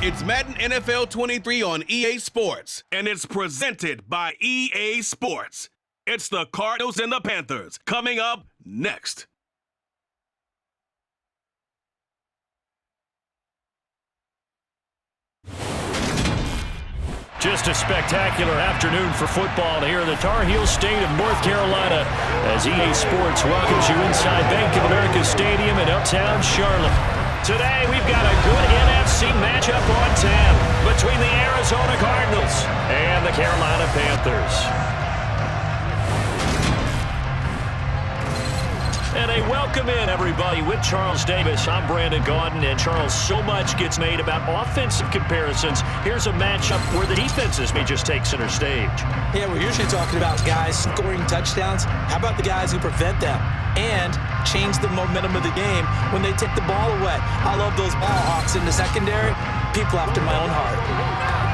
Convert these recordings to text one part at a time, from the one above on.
It's Madden NFL 23 on EA Sports, and it's presented by EA Sports. It's the Cardinals and the Panthers coming up next. Just a spectacular afternoon for football here in the Tar Heel state of North Carolina as EA Sports welcomes you inside Bank of America Stadium in uptown Charlotte. Today we've got a good NFC matchup on tap between the Arizona Cardinals and the Carolina Panthers. And a welcome in, everybody, with Charles Davis. I'm Brandon Gaudin, and Charles, so much gets made about offensive comparisons. Here's a matchup where the defenses may just take center stage. Yeah, we're usually talking about guys scoring touchdowns. How about the guys who prevent them and change the momentum of the game when they take the ball away? I love those ball hawks in the secondary. People after my own heart.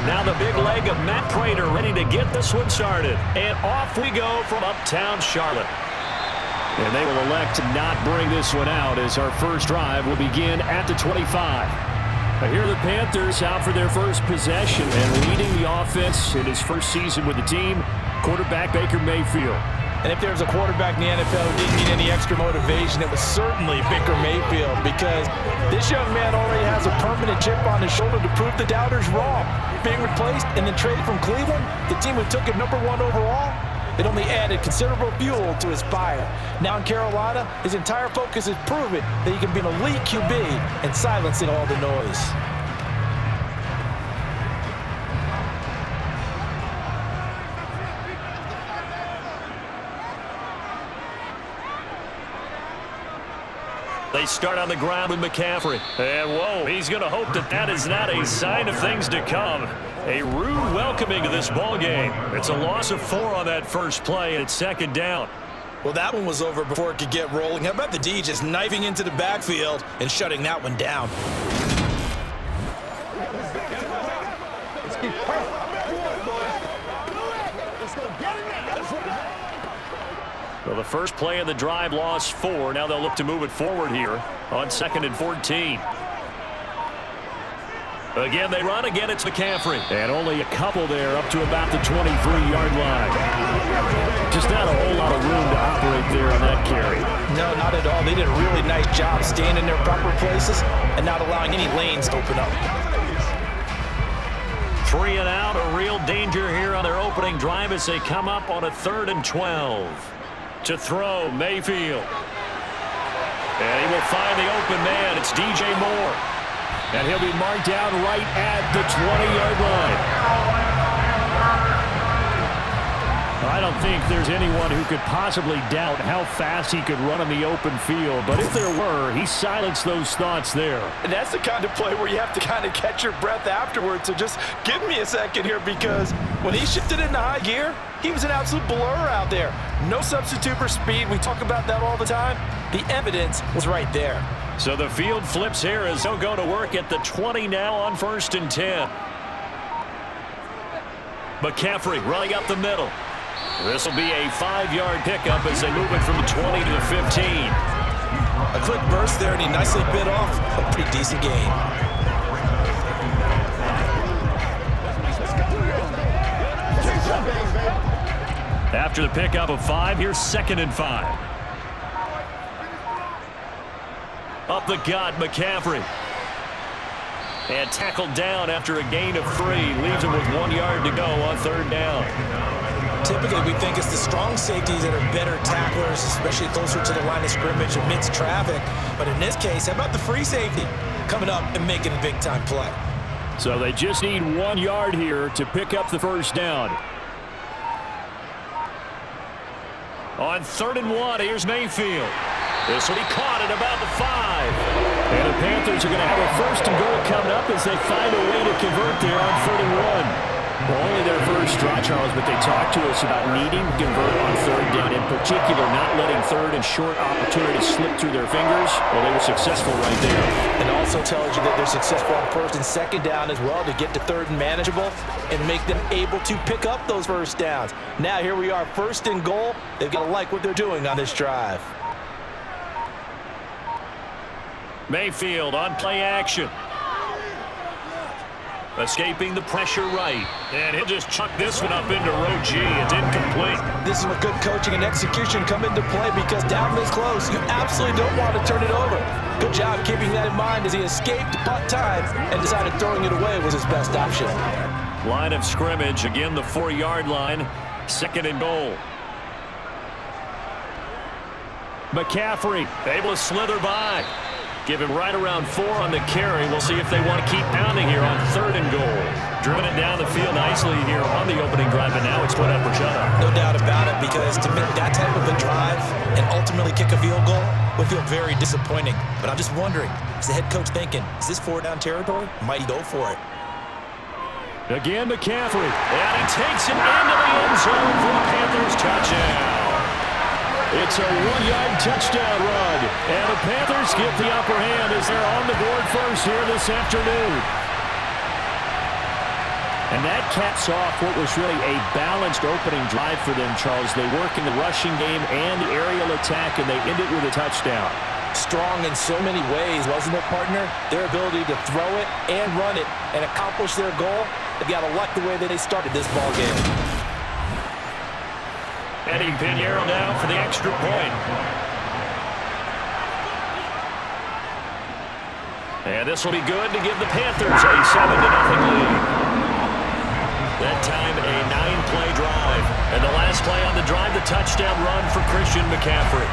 Now the big leg of Matt Prater ready to get this one started. And off we go from uptown Charlotte. And they will elect to not bring this one out as our first drive will begin at the 25. Here are the Panthers out for their first possession and leading the offense in his first season with the team, quarterback Baker Mayfield. And if there's a quarterback in the NFL who didn't need any extra motivation, it was certainly Baker Mayfield, because this young man already has a permanent chip on his shoulder to prove the doubters wrong. Being replaced and then traded from Cleveland, the team who took him #1 overall, it only added considerable fuel to his fire. Now in Carolina, his entire focus is proving that he can be an elite QB and silencing all the noise. They start on the ground with McCaffrey. And, whoa, he's going to hope that that is not a sign of things to come. A rude welcoming to this ball game. It's a loss of 4 on that first play, and it's second down. Well, that one was over before it could get rolling. How about the D just knifing into the backfield and shutting that one down? Well, the first play of the drive lost 4. Now they'll look to move it forward here on 2nd and 14. Again, they run. Again, it's McCaffrey. And only a couple there up to about the 23-yard line. Just not a whole lot of room to operate there on that carry. No, not at all. They did a really nice job staying in their proper places and not allowing any lanes to open up. 3 and out, a real danger here on their opening drive as they come up on a 3rd and 12. To throw, Mayfield. And he will find the open man. It's DJ Moore. And he'll be marked down right at the 20-yard line. I don't think there's anyone who could possibly doubt how fast he could run on the open field. But if there were, he silenced those thoughts there. And that's the kind of play where you have to kind of catch your breath afterwards. So just give me a second here, because when he shifted into high gear, he was an absolute blur out there. No substitute for speed. We talk about that all the time. The evidence was right there. So the field flips here as they'll go to work at the 20 now on 1st and 10. McCaffrey running up the middle. This will be a 5-yard pickup as they move it from the 20 to the 15. A quick burst there, and he nicely bit off a pretty decent gain. After the pickup of 5, here's 2nd and 5. Up the gut, McCaffrey. And tackled down after a gain of 3. Leaves him with 1 yard to go on 3rd down. Typically, we think it's the strong safeties that are better tacklers, especially closer to the line of scrimmage amidst traffic. But in this case, how about the free safety coming up and making a big-time play? So they just need 1 yard here to pick up the first down. On 3rd and 1, here's Mayfield. This will be caught at about the 5. And the Panthers are going to have a 1st and goal coming up as they find a way to convert there on 3rd and 1. Only their first try, Charles, but they talked to us about needing to convert on 3rd down, in particular not letting 3rd and short opportunities slip through their fingers. Well, they were successful right there. It also tells you that they're successful on 1st and 2nd down as well to get to 3rd and manageable and make them able to pick up those first downs. Now here we are, 1st and goal. They've got to like what they're doing on this drive. Mayfield on play action. Escaping the pressure right. And he'll just chuck this one up into row G. It's incomplete. This is where good coaching and execution come into play because down this close, you absolutely don't want to turn it over. Good job keeping that in mind as he escaped punt time and decided throwing it away was his best option. Line of scrimmage, again the 4-yard line. 2nd and goal. McCaffrey able to slither by. Give him right around 4 on the carry. We'll see if they want to keep pounding here on 3rd and goal. Driven it down the field nicely here on the opening drive, and now it's put up or shut up. No doubt about it, because to make that type of a drive and ultimately kick a field goal would feel very disappointing. But I'm just wondering, is the head coach thinking, is this 4-down territory? Might he go for it? Again, McCaffrey. And he takes it into the end zone for a Panthers touchdown. It's a 1-yard touchdown run, and the Panthers get the upper hand as they're on the board first here this afternoon. And that caps off what was really a balanced opening drive for them, Charles. They work in the rushing game and the aerial attack, and they end it with a touchdown. Strong in so many ways, wasn't it, partner? Their ability to throw it and run it and accomplish their goal, they got to like the way that they started this ball game. Eddie Pinheiro down for the extra point. And this will be good to give the Panthers a 7-0 lead. That time a 9-play drive. And the last play on the drive, the touchdown run for Christian McCaffrey.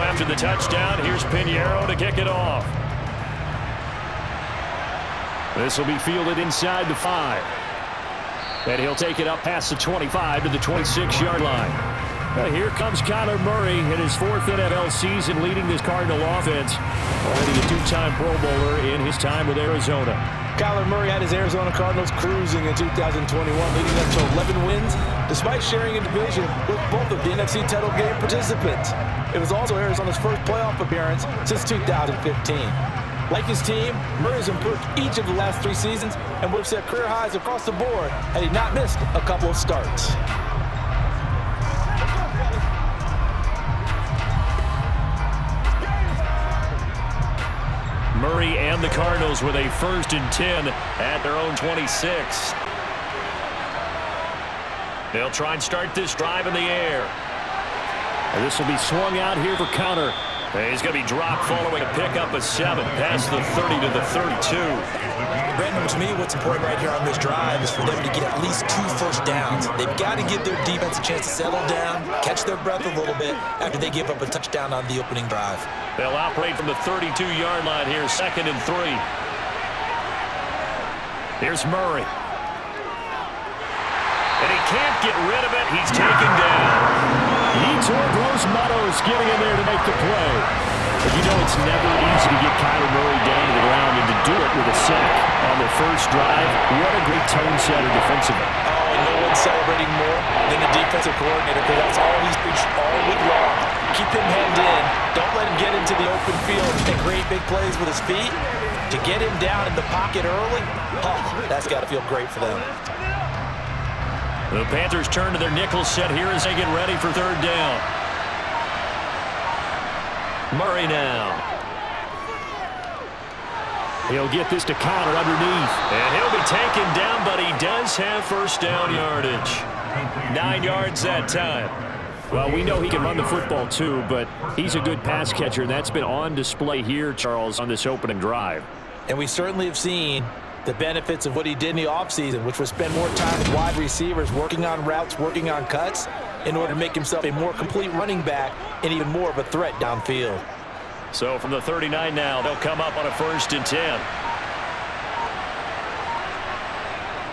After the touchdown, here's Pinheiro to kick it off. This will be fielded inside the 5. And he'll take it up past the 25 to the 26-yard line. Here comes Kyler Murray in his 4th NFL season leading this Cardinal offense. Already a 2-time Pro Bowler in his time with Arizona. Kyler Murray had his Arizona Cardinals cruising in 2021, leading them to 11 wins, despite sharing a division with both of the NFC title game participants. It was also Arizona's first playoff appearance since 2015. Like his team, Murray has improved each of the last 3 seasons and would have set career highs across the board had he not missed a couple of starts. Murray and the Cardinals with a 1st and 10 at their own 26. They'll try and start this drive in the air. And this will be swung out here for counter. And he's going to be dropped following a pickup of 7 past the 30 to the 32. Brandon, to me, what's important right here on this drive is for them to get at least 2 first downs. They've got to give their defense a chance to settle down, catch their breath a little bit after they give up a touchdown on the opening drive. They'll operate from the 32-yard line here, 2nd and 3. Here's Murray. And he can't get rid of it. He's taken down. Yetur Gross-Matos getting in there to make the play. But you know it's never easy to get Kyler Murray down to the ground and to do it with a sack on the first drive. What a great tone setter defensively. Oh, and no one's celebrating more than the defensive coordinator, because that's all he's preached all week long. Keep him hemmed in. Don't let him get into the open field and create big plays with his feet. To get him down in the pocket early, that's got to feel great for them. The Panthers turn to their nickel set here as they get ready for 3rd down. Murray now. He'll get this to Connor underneath. And he'll be taken down, but he does have first down yardage. 9 yards that time. Well, we know he can run the football too, but he's a good pass catcher, and that's been on display here, Charles, on this opening drive. And we certainly have seen the benefits of what he did in the offseason, which was spend more time with wide receivers, working on routes, working on cuts, in order to make himself a more complete running back and even more of a threat downfield. So from the 39 now, they'll come up on a 1st and 10.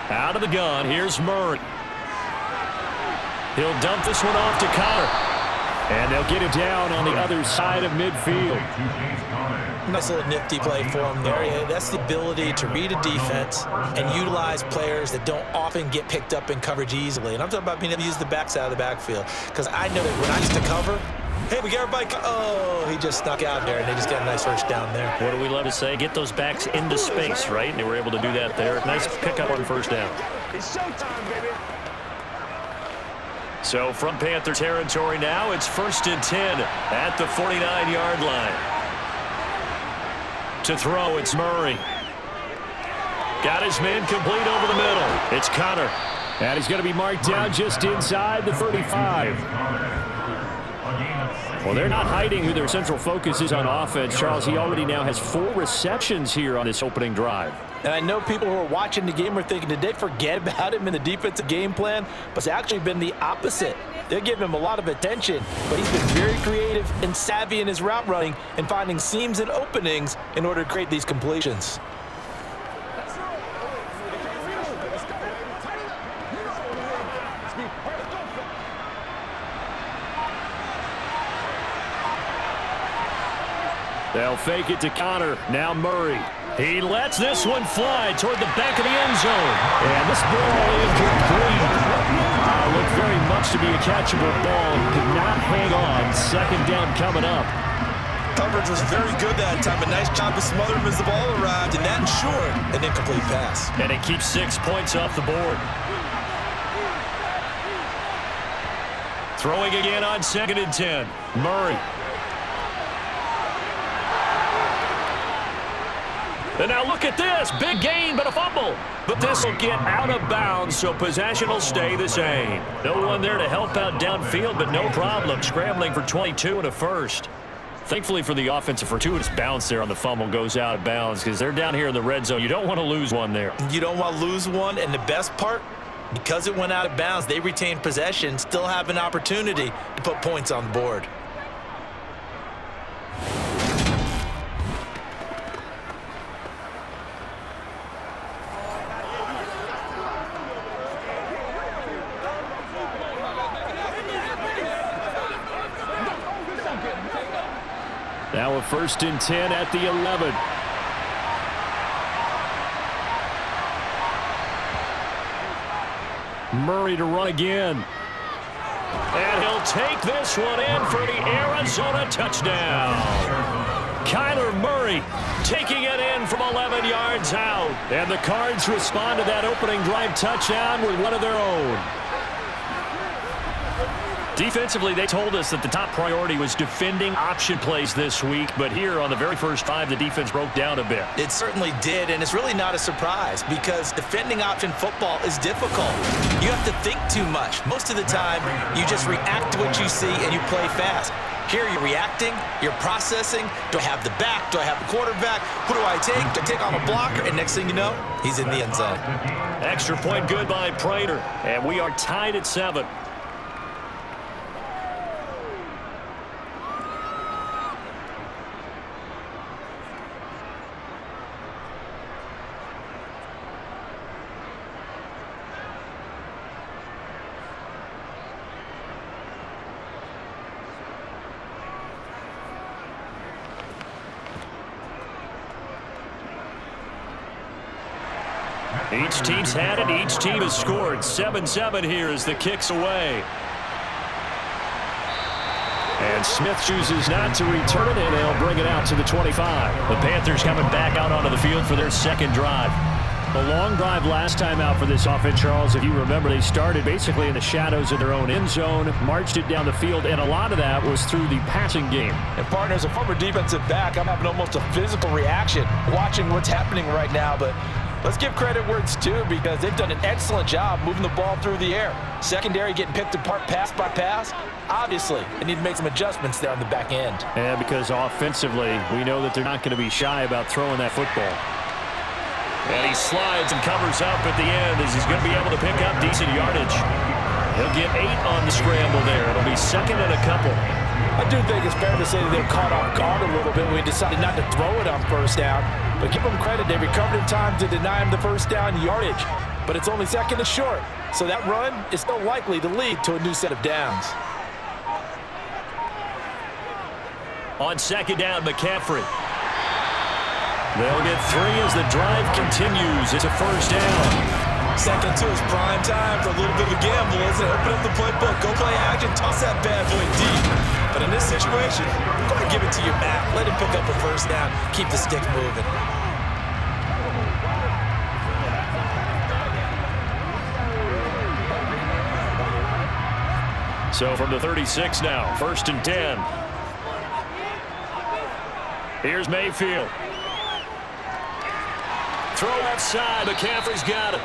Out of the gun, here's Murray. He'll dump this one off to Connor. And they'll get it down on the other side of midfield. Nice little nifty play for him there. That's the ability to read a defense and utilize players that don't often get picked up in coverage easily. And I'm talking about being able to use the backside of the backfield. Because I know that when I used to cover, hey, we got everybody. Oh, he just snuck out there, and they just got a nice first down there. What do we love to say? Get those backs into space, right? And they were able to do that there. Nice pickup on first down. It's showtime, baby. So from Panther territory now, it's 1st and 10 at the 49-yard line. To throw, it's Murray. Got his man complete over the middle. It's Connor. And he's going to be marked down just inside the 35. Well, they're not hiding who their central focus is on offense. Charles, he already now has 4 receptions here on this opening drive. And I know people who are watching the game are thinking, did they forget about him in the defensive game plan? But it's actually been the opposite. They're giving him a lot of attention, but he's been very creative and savvy in his route running and finding seams and openings in order to create these completions. They'll fake it to Connor. Now Murray. He lets this one fly toward the back of the end zone. And this ball is complete. Looked very much to be a catchable ball. Could not hang on. 2nd down coming up. Coverage was very good that time. A nice job to smother him as the ball arrived, and that ensured an incomplete pass. And it keeps 6 points off the board. Throwing again on 2nd and 10. Murray. And now look at this. Big gain, but a fumble. But this will get out of bounds, so possession will stay the same. No one there to help out downfield, but no problem. Scrambling for 22 and a first. Thankfully for the offense, a fortuitous bounce there on the fumble goes out of bounds because they're down here in the red zone. You don't want to lose one there. You don't want to lose one, and the best part, because it went out of bounds, they retained possession, still have an opportunity to put points on the board. Now a 1st and 10 at the 11. Murray to run again. And he'll take this one in for the Arizona touchdown. Kyler Murray taking it in from 11 yards out. And the Cards respond to that opening drive touchdown with one of their own. Defensively, they told us that the top priority was defending option plays this week, but here on the very first drive, the defense broke down a bit. It certainly did, and it's really not a surprise because defending option football is difficult. You have to think too much. Most of the time, you just react to what you see and you play fast. Here, you're reacting, you're processing. Do I have the back? Do I have the quarterback? Who do I take? Do I take on a blocker? And next thing you know, he's in the end zone. Extra point good by Prater, and we are tied at 7. Each team's had it. Each team has scored. 7-7 here as the kick's away. And Smith chooses not to return it, and they'll bring it out to the 25. The Panthers coming back out onto the field for their second drive. A long drive last time out for this offense, Charles. If you remember, they started basically in the shadows of their own end zone, marched it down the field, and a lot of that was through the passing game. And partner, as a former defensive back, I'm having almost a physical reaction watching what's happening right now. But let's give credit where it's due, because they've done an excellent job moving the ball through the air. Secondary getting picked apart pass by pass. Obviously, they need to make some adjustments there on the back end. Yeah, because offensively, we know that they're not going to be shy about throwing that football. And he slides and covers up at the end as he's going to be able to pick up decent yardage. He'll get 8 on the scramble there. It'll be second and a couple. I do think it's fair to say that they're caught off guard a little bit when we decided not to throw it on first down. But give them credit, they recovered in time to deny him the first down yardage. But it's only second and short, so that run is still likely to lead to a new set of downs. On second down, McCaffrey. They'll get 3 as the drive continues. It's a first down. Second to his prime time for a little bit of a gamble, isn't it? Open up the playbook, go play action, toss that bad boy deep. But in this situation, go ahead and give it to your back. Let him pick up a first down, keep the stick moving. So from the 36 now, first and 10. Here's Mayfield. Throw outside. McCaffrey's got it.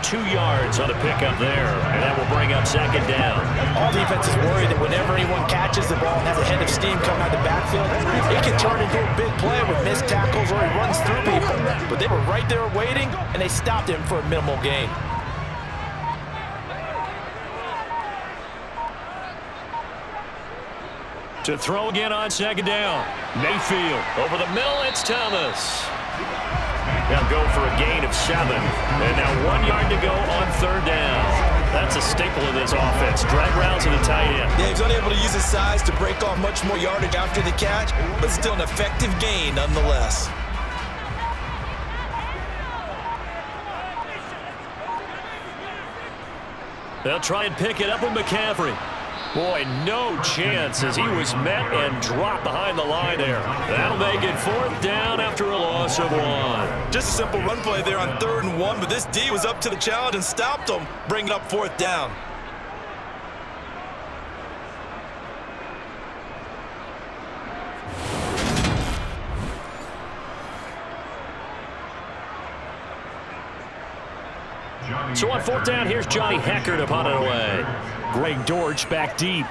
2 yards on the pickup there, and that will bring up second down. All defense is worried that whenever anyone catches the ball and has a head of steam coming out of the backfield, it can turn into a big play with missed tackles or he runs through people. But they were right there waiting, and they stopped him for a minimal gain. To throw again on second down. Mayfield over the middle. It's Thomas. They'll go for a gain of 7. And now 1 yard to go on third down. That's a staple of this offense. Drag routes to the tight end. Yeah, he's unable to use his size to break off much more yardage after the catch, but still an effective gain nonetheless. They'll try and pick it up with McCaffrey. Boy, no chance as he was met and dropped behind the line there. That'll make it fourth down after a loss of 1. Just a simple run play there on 3rd and 1, but this D was up to the challenge and stopped him, bringing up fourth down. So on fourth down, here's Johnny Hecker to punt it away. Greg Dortch back deep.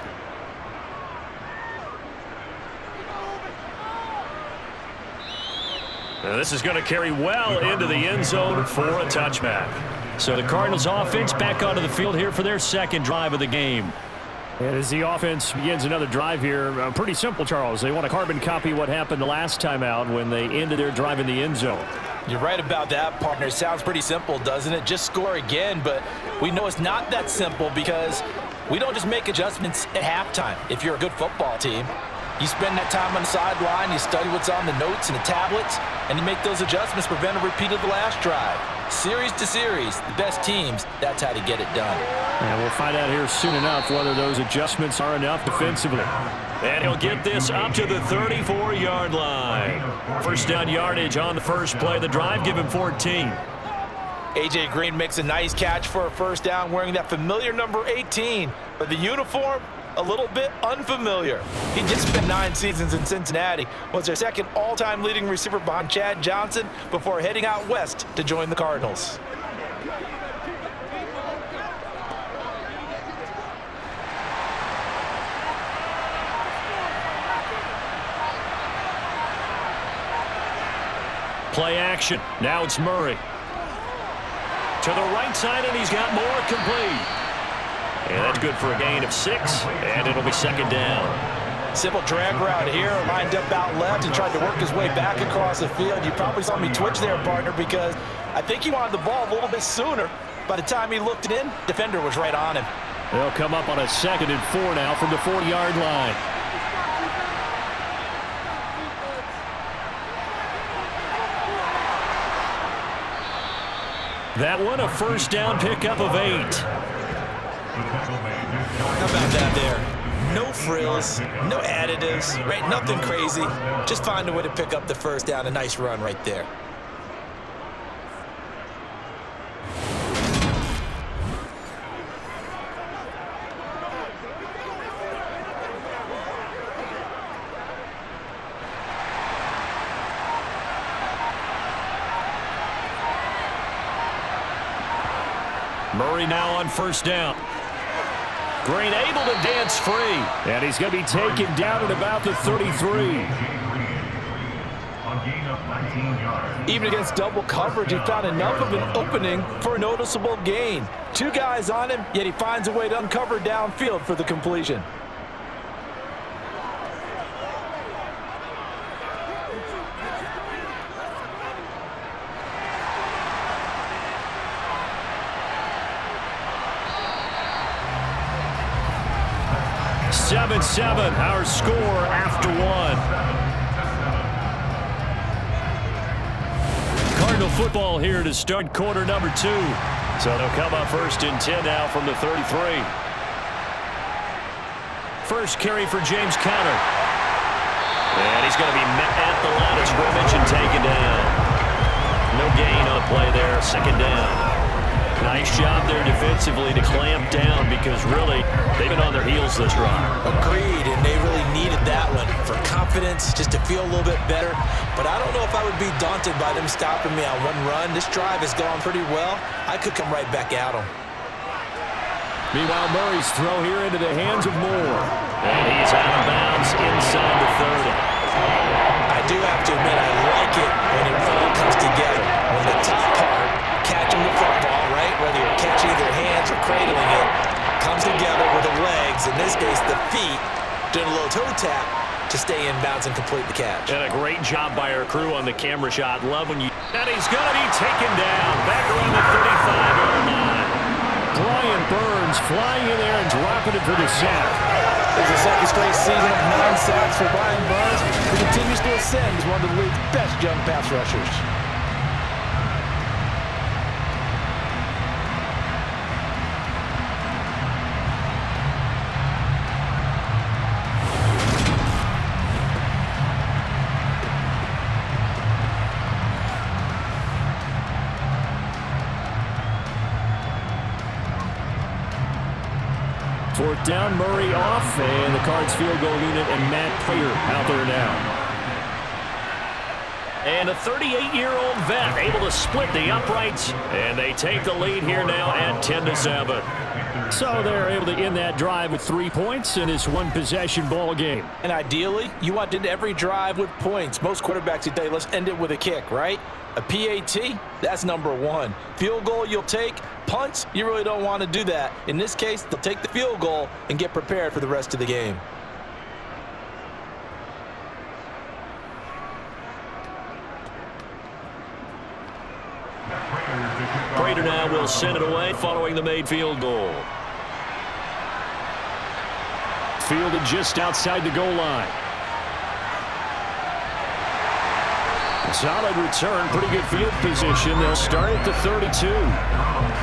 Now this is going to carry well into the end zone for a touchback. So the Cardinals offense back onto the field here for their second drive of the game. And as the offense begins another drive here, pretty simple, Charles. They want to carbon copy what happened the last time out when they ended their drive in the end zone. You're right about that, partner. It sounds pretty simple, doesn't it? Just score again, but we know it's not that simple because we don't just make adjustments at halftime. If you're a good football team, you spend that time on the sideline, you study what's on the notes and the tablets, and you make those adjustments, prevent a repeat of the last drive. Series to series, the best teams, that's how to get it done. And we'll find out here soon enough whether those adjustments are enough defensively. And he'll get this up to the 34-yard line. First down yardage on the first play of the drive, give him 14. A.J. Green makes a nice catch for a first down wearing that familiar number 18. But the uniform, a little bit unfamiliar. He just spent 9 seasons in Cincinnati, was their second all-time leading receiver behind Chad Johnson before heading out west to join the Cardinals. Play action. Now it's Murray. To the right side, and he's got more complete. And that's good for a gain of 6, and it'll be second down. Simple drag route here, lined up out left and tried to work his way back across the field. You probably saw me twitch there, partner, because I think he wanted the ball a little bit sooner. By the time he looked it in, defender was right on him. They'll come up on a 2nd and 4 now from the 40-yard line. That one, a first down pickup of 8. How about that there? No frills, no additives, right? Nothing crazy. Just find a way to pick up the first down. A nice run right there. Murray now on first down. Green able to dance free. And he's going to be taken down at about the 33. Even against double coverage, he found enough of an opening for a noticeable gain. Two guys on him, yet he finds a way to uncover downfield for the completion. Seven, our score after one. Cardinal football here to start quarter number 2. So they'll come up first and 10 now from the 33. First carry for James Conner. And he's going to be met at the line of scrimmage and taken down. No gain on the play there, second down. Nice job there defensively to clamp down because really they've been on their heels this drive. Agreed, and they really needed that one for confidence, just to feel a little bit better. But I don't know if I would be daunted by them stopping me on one run. This drive has gone pretty well. I could come right back at them. Meanwhile, Murray's throw here into the hands of Moore. And he's out of bounds inside the 30. I do have to admit, I like it when it all comes together. When the top part, catching the football, right, whether you're catching with your hands or cradling it, comes together with the legs, in this case the feet, doing a little toe tap to stay in bounds and complete the catch. And a great job by our crew on the camera shot. Love when you... And he's going to be taken down. Back around the 35-yard line. Brian Burns flying in there and dropping it for the sack. There's a second straight season of 9 sacks for Brian Burns, who continues to ascend as one of the league's best young pass rushers. Fourth down, Murray off, and the Cards field goal unit and Matt Prater out there now. And a 38-year-old vet able to split the uprights, and they take the lead here now at 10-7. So they're able to end that drive with 3 points in this one-possession ball game. And ideally, you want to end every drive with points. Most quarterbacks today, let's end it with a kick, right? A PAT, that's number 1. Field goal you'll take. Punts, you really don't want to do that. In this case, they'll take the field goal and get prepared for the rest of the game. Prater now will send it away following the made field goal. Fielded just outside the goal line. Solid return, pretty good field position. They'll start at the 32.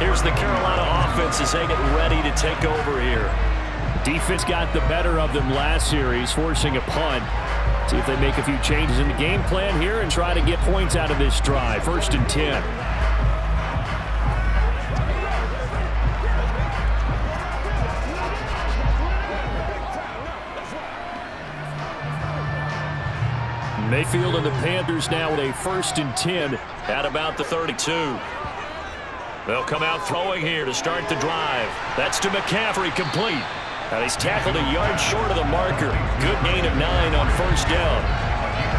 Here's the Carolina offense as they get ready to take over here. Defense got the better of them last series, forcing a punt. See if they make a few changes in the game plan here and try to get points out of this drive. First and 10. Mayfield and the Panthers now with a first and 10 at about the 32. They'll come out throwing here to start the drive. That's to McCaffrey, complete. And he's tackled a yard short of the marker. Good gain of 9 on first down.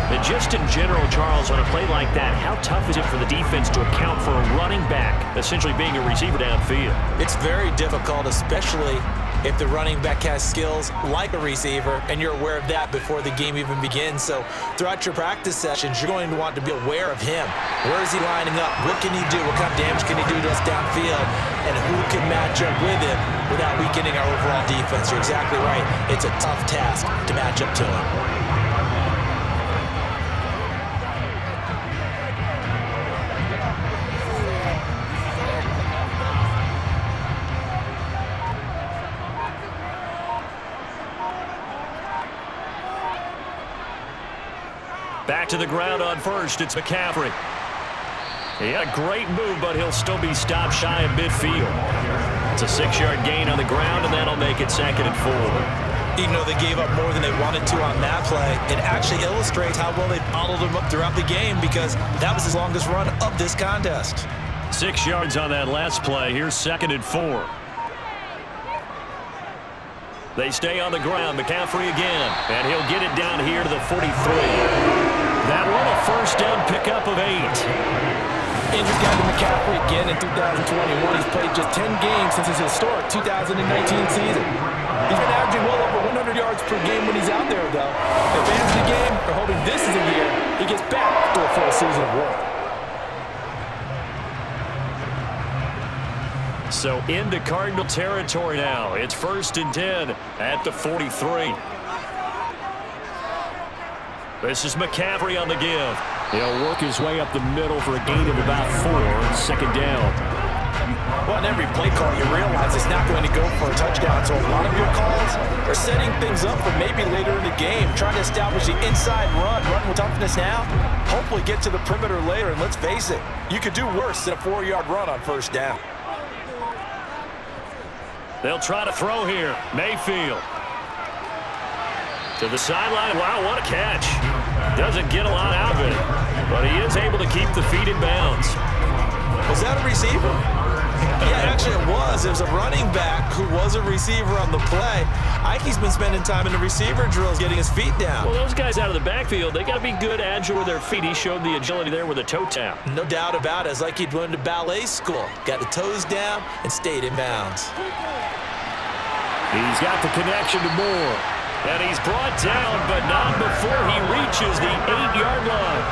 And just in general, Charles, on a play like that, how tough is it for the defense to account for a running back essentially being a receiver downfield? It's very difficult, especially if the running back has skills like a receiver, and you're aware of that before the game even begins. So throughout your practice sessions, you're going to want to be aware of him. Where is he lining up? What can he do? What kind of damage can he do to us downfield? And who can match up with him without weakening our overall defense? You're exactly right. It's a tough task to match up to him. Back to the ground on first, it's McCaffrey. He had a great move, but he'll still be stopped shy of midfield. It's a 6-yard gain on the ground, and that'll make it 2nd and 4. Even though they gave up more than they wanted to on that play, it actually illustrates how well they followed him up throughout the game, because that was his longest run of this contest. 6 yards on that last play. Here's 2nd and 4. They stay on the ground. McCaffrey again. And he'll get it down here to the 43. That one a first down pickup of 8. Injured guy to McCaffrey again in 2021. He's played just 10 games since his historic 2019 season. He's been averaging well over 100 yards per game when he's out there, though. If fans of the game are hoping this is a year he gets back to a full season of work. So into Cardinal territory now. It's 1st and 10 at the 43. This is McCaffrey on the give. He'll work his way up the middle for a gain of about 4. 2nd down. Well, in every play call, you realize it's not going to go for a touchdown. So a lot of your calls are setting things up for maybe later in the game, trying to establish the inside run with toughness now, hopefully get to the perimeter later. And let's face it, you could do worse than a 4-yard run on 1st down. They'll try to throw here. Mayfield. To the sideline. Wow, what a catch. Doesn't get a lot out of it, but he is able to keep the feet in bounds. Was that a receiver? Yeah, actually it was. It was a running back who was a receiver on the play. Ike's been spending time in the receiver drills getting his feet down. Well, those guys out of the backfield, they got to be good, agile with their feet. He showed the agility there with a toe tap. No doubt about it. It's like he'd went to ballet school. Got the toes down and stayed in bounds. He's got the connection to Moore. And he's brought down, but not before he reaches the 8-yard line.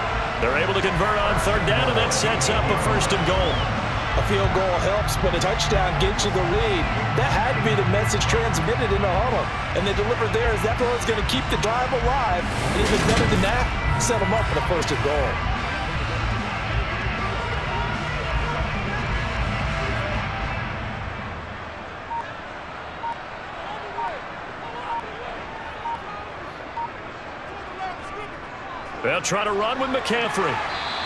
They're able to convert on 3rd down, and that sets up a 1st and goal. A field goal helps, but a touchdown gets you the lead. That had to be the message transmitted in the huddle. And they delivered there as that throw is going to keep the drive alive. And even better than that, set them up for the 1st and goal. They'll try to run with McCaffrey.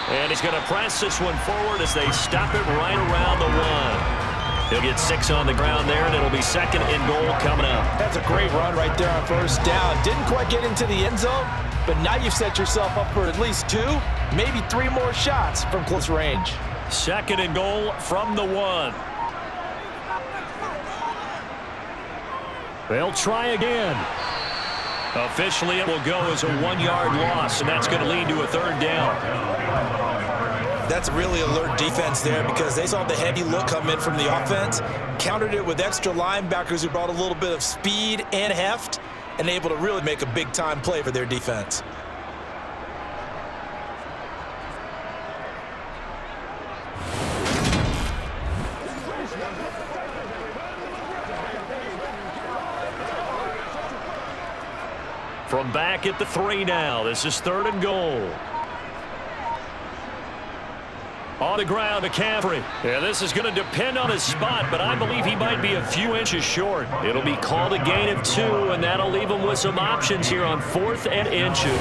And he's going to press this one forward as they stop it right around the 1. He'll get 6 on the ground there, and it'll be 2nd and goal coming up. That's a great run right there on 1st down. Didn't quite get into the end zone, but now you've set yourself up for at least 2, maybe 3 more shots from close range. 2nd and goal from the 1. They'll try again. Officially, it will go as a 1-yard loss, and that's going to lead to a 3rd down. That's really alert defense there because they saw the heavy look come in from the offense, countered it with extra linebackers who brought a little bit of speed and heft, and able to really make a big-time play for their defense. From back at the 3 now. This is 3rd and goal. On the ground, McCaffrey. Yeah, this is going to depend on his spot, but I believe he might be a few inches short. It'll be called a gain of 2, and that'll leave him with some options here on 4th and inches.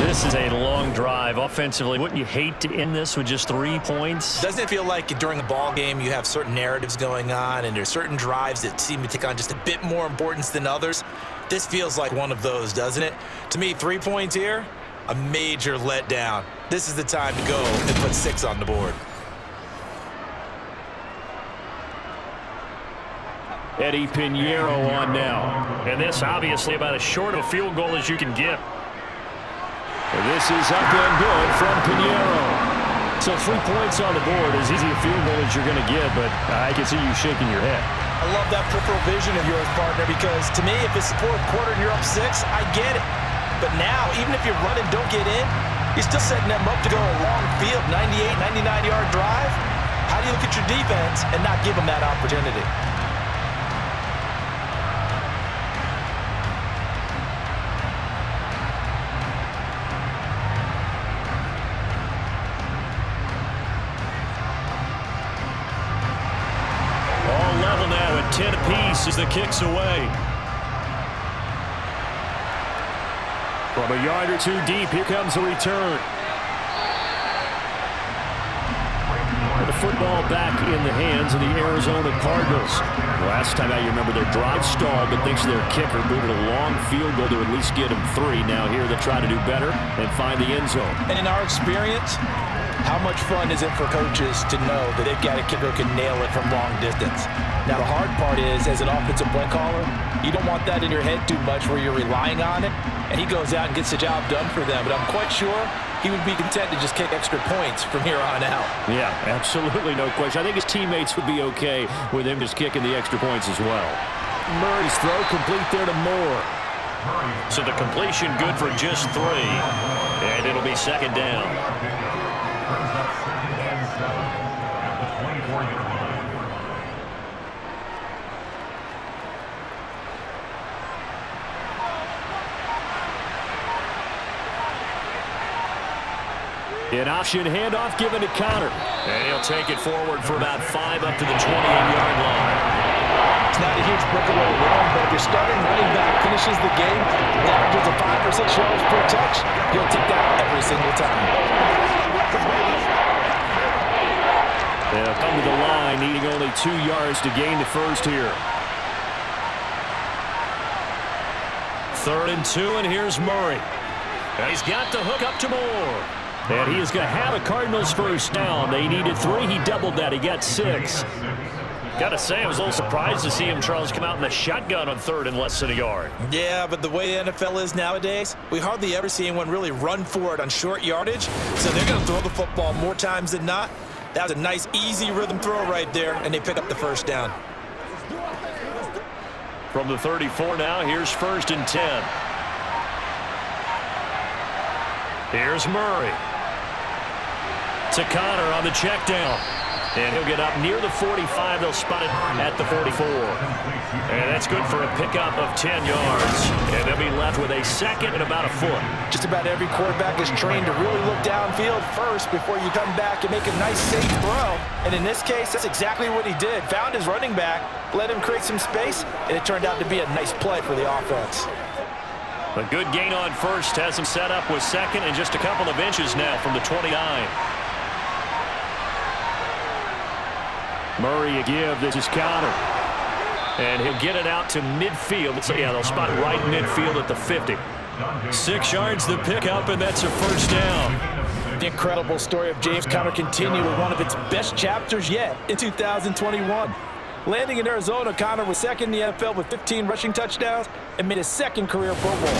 This is a long drive offensively. Wouldn't you hate to end this with just 3 points? Doesn't it feel like during a ball game you have certain narratives going on, and there's certain drives that seem to take on just a bit more importance than others? This feels like one of those, doesn't it? To me, 3 points here, a major letdown. This is the time to go and put 6 on the board. Eddie Pinheiro on now. And this obviously about as short of a field goal as you can get. And this is up and good from Pinheiro. So 3 points on the board, as easy a field goal as you're going to get, but I can see you shaking your head. I love that peripheral vision of yours, partner, because to me, if it's the 4th quarter and you're up 6, I get it. But now, even if you run and don't get in, you're still setting them up to go a long field, 98, 99-yard drive. How do you look at your defense and not give them that opportunity? All level now at 10 apiece as the kick's away. From a yard or 2 deep, here comes a return. And the football back in the hands of the Arizona Cardinals. Last time out, you remember their drive stalled, but thanks to their kicker, booted a long field goal to at least get them 3. Now here they try to do better and find the end zone. And in our experience, How much fun is it for coaches to know that they've got a kicker who can nail it from long distance? Now, the hard part is, as an offensive play caller, you don't want that in your head too much where you're relying on it, and he goes out and gets the job done for them. But I'm quite sure he would be content to just kick extra points from here on out. Yeah, absolutely no question. I think his teammates would be okay with him just kicking the extra points as well. Murray's throw complete there to Moore. So the completion good for just 3, and it'll be second down. An option handoff given to Connor. And he'll take it forward for about 5 up to the 28-yard line. It's not a huge breakaway run, but if your starting running back finishes the game, averages a 5 or 6 yards per touch, he'll take that every single time. They'll come to the line, needing only 2 yards to gain the first here. 3rd and 2, and here's Murray. And he's got the hook up to Moore. And he is going to have a Cardinals first down. They needed 3. He doubled that. He got 6. Got to say, I was a little surprised to see him, Charles, come out in the shotgun on 3rd and less than a yard. Yeah, but the way the NFL is nowadays, we hardly ever see anyone really run for it on short yardage. So they're going to throw the football more times than not. That was a nice, easy rhythm throw right there, and they pick up the first down. From the 34 now, here's 1st and 10. Here's Murray. To Connor on the check down. And he'll get up near the 45. They'll spot it at the 44. And that's good for a pickup of 10 yards. And they'll be left with a 2nd and about a foot. Just about every quarterback is trained to really look downfield first before you come back and make a nice, safe throw. And in this case, that's exactly what he did. Found his running back, let him create some space, and it turned out to be a nice play for the offense. A good gain on 1st has him set up with 2nd and just a couple of inches now from the 29. Murray a give. This is Connor. And he'll get it out to midfield. So, yeah, they'll spot right midfield at the 50. 6 yards the pickup, and that's a first down. The incredible story of James Conner continued with one of its best chapters yet in 2021. Landing in Arizona, Conner was 2nd in the NFL with 15 rushing touchdowns and made his 2nd career Pro Bowl.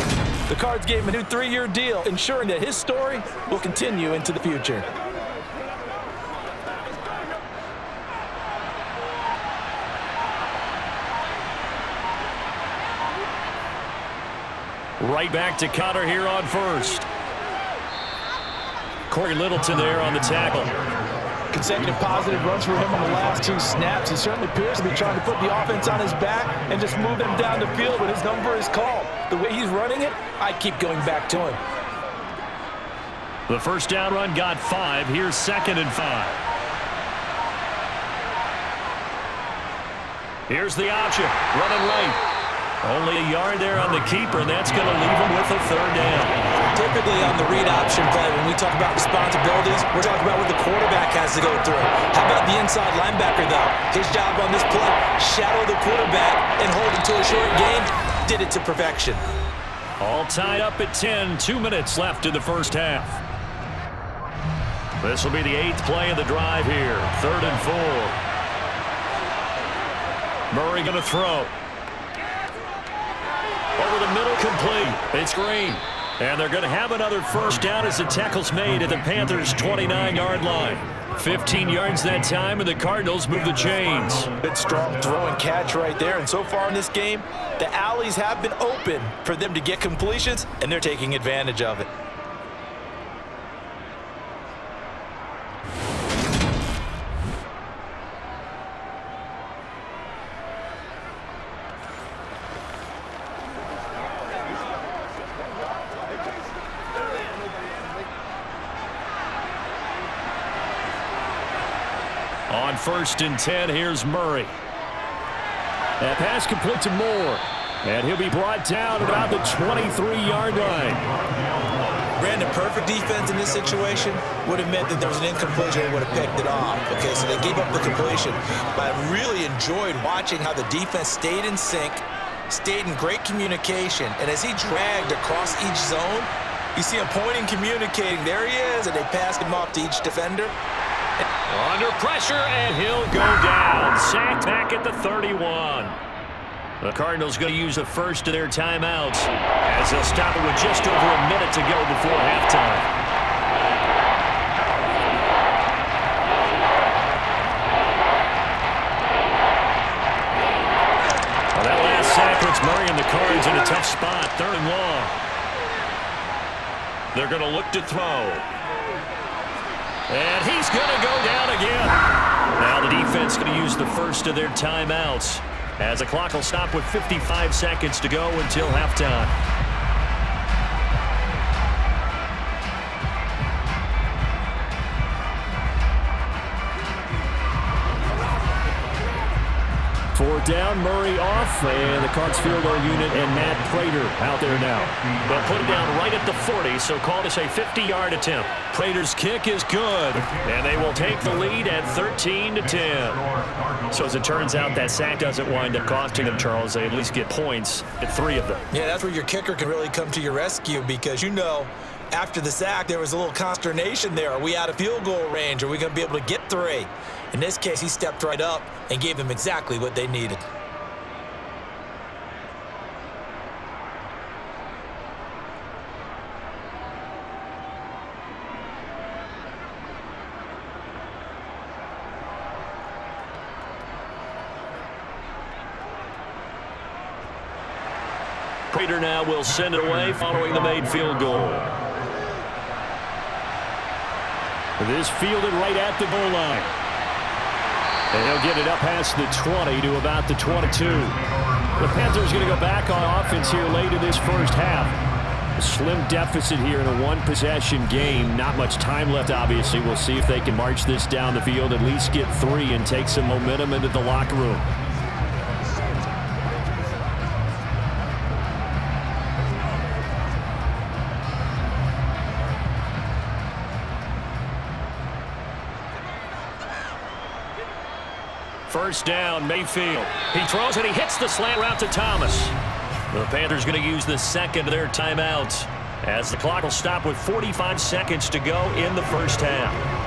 The Cards gave him a new 3-year deal, ensuring that his story will continue into the future. Right back to Connor here on 1st. Corey Littleton there on the tackle. Consecutive positive runs for him on the last 2 snaps. He certainly appears to be trying to put the offense on his back and just move them down the field when his number is called. The way he's running it, I keep going back to him. The first down run got 5. Here's 2nd and 5. Here's the option. Running right. Only a yard there on the keeper, and that's going to leave him with a 3rd down. Typically on the read option play, when we talk about responsibilities, we're talking about what the quarterback has to go through. How about the inside linebacker, though? His job on this play, shadow the quarterback and hold him to a short gain. Did it to perfection. All tied up at 10. 2 minutes left in the first half. This will be the 8th play of the drive here. 3rd and 4. Murray going to throw. Over the middle, complete. It's Green. And they're going to have another first down as the tackle's made at the Panthers' 29-yard line. 15 yards that time, and the Cardinals move the chains. Good strong throw and catch right there. And so far in this game, the alleys have been open for them to get completions, and they're taking advantage of it. On 1st and 10, here's Murray. That pass complete to Moore. And he'll be brought down at about the 23-yard line. Brandon, perfect defense in this situation would have meant that there was an incompletion and would have picked it off. Okay, so they gave up the completion. But I really enjoyed watching how the defense stayed in sync, stayed in great communication. And as he dragged across each zone, You see him pointing, communicating. There he is, and they pass him off to each defender. Under pressure, and he'll go down. Sacked back at the 31. The Cardinals going to use the first of their timeouts as they'll stop it with just over a minute to go before halftime. Well, that last sack puts Murray and the Cards in a tough spot. 3rd and long. They're going to look to throw. And he's going to go down again. Now the defense going to use the first of their timeouts as the clock will stop with 55 seconds to go until halftime. Fourth down, Murray off, and the Cards field goal unit and Matt Prater out there now. They'll put it down right at the 40, so called as a 50-yard attempt. Prater's kick is good, and they will take the lead at 13-10. So as it turns out, that sack doesn't wind up costing them, Charles. They at least get points at 3 of them. Yeah, that's where your kicker can really come to your rescue because, you know, after the sack, there was a little consternation there. Are we out of field goal range? Are we going to be able to get 3? In this case, he stepped right up and gave them exactly what they needed. Prater now will send it away following the made field goal. This fielded right at the goal line. And he'll get it up past the 20 to about the 22. The Panthers going to go back on offense here late in this first half. A slim deficit here in a one-possession game. Not much time left, obviously. We'll see if they can march this down the field, at least get 3 and take some momentum into the locker room. First down, Mayfield. He throws and he hits the slant route to Thomas. The Panthers going to use the second of their timeouts as the clock will stop with 45 seconds to go in the first half.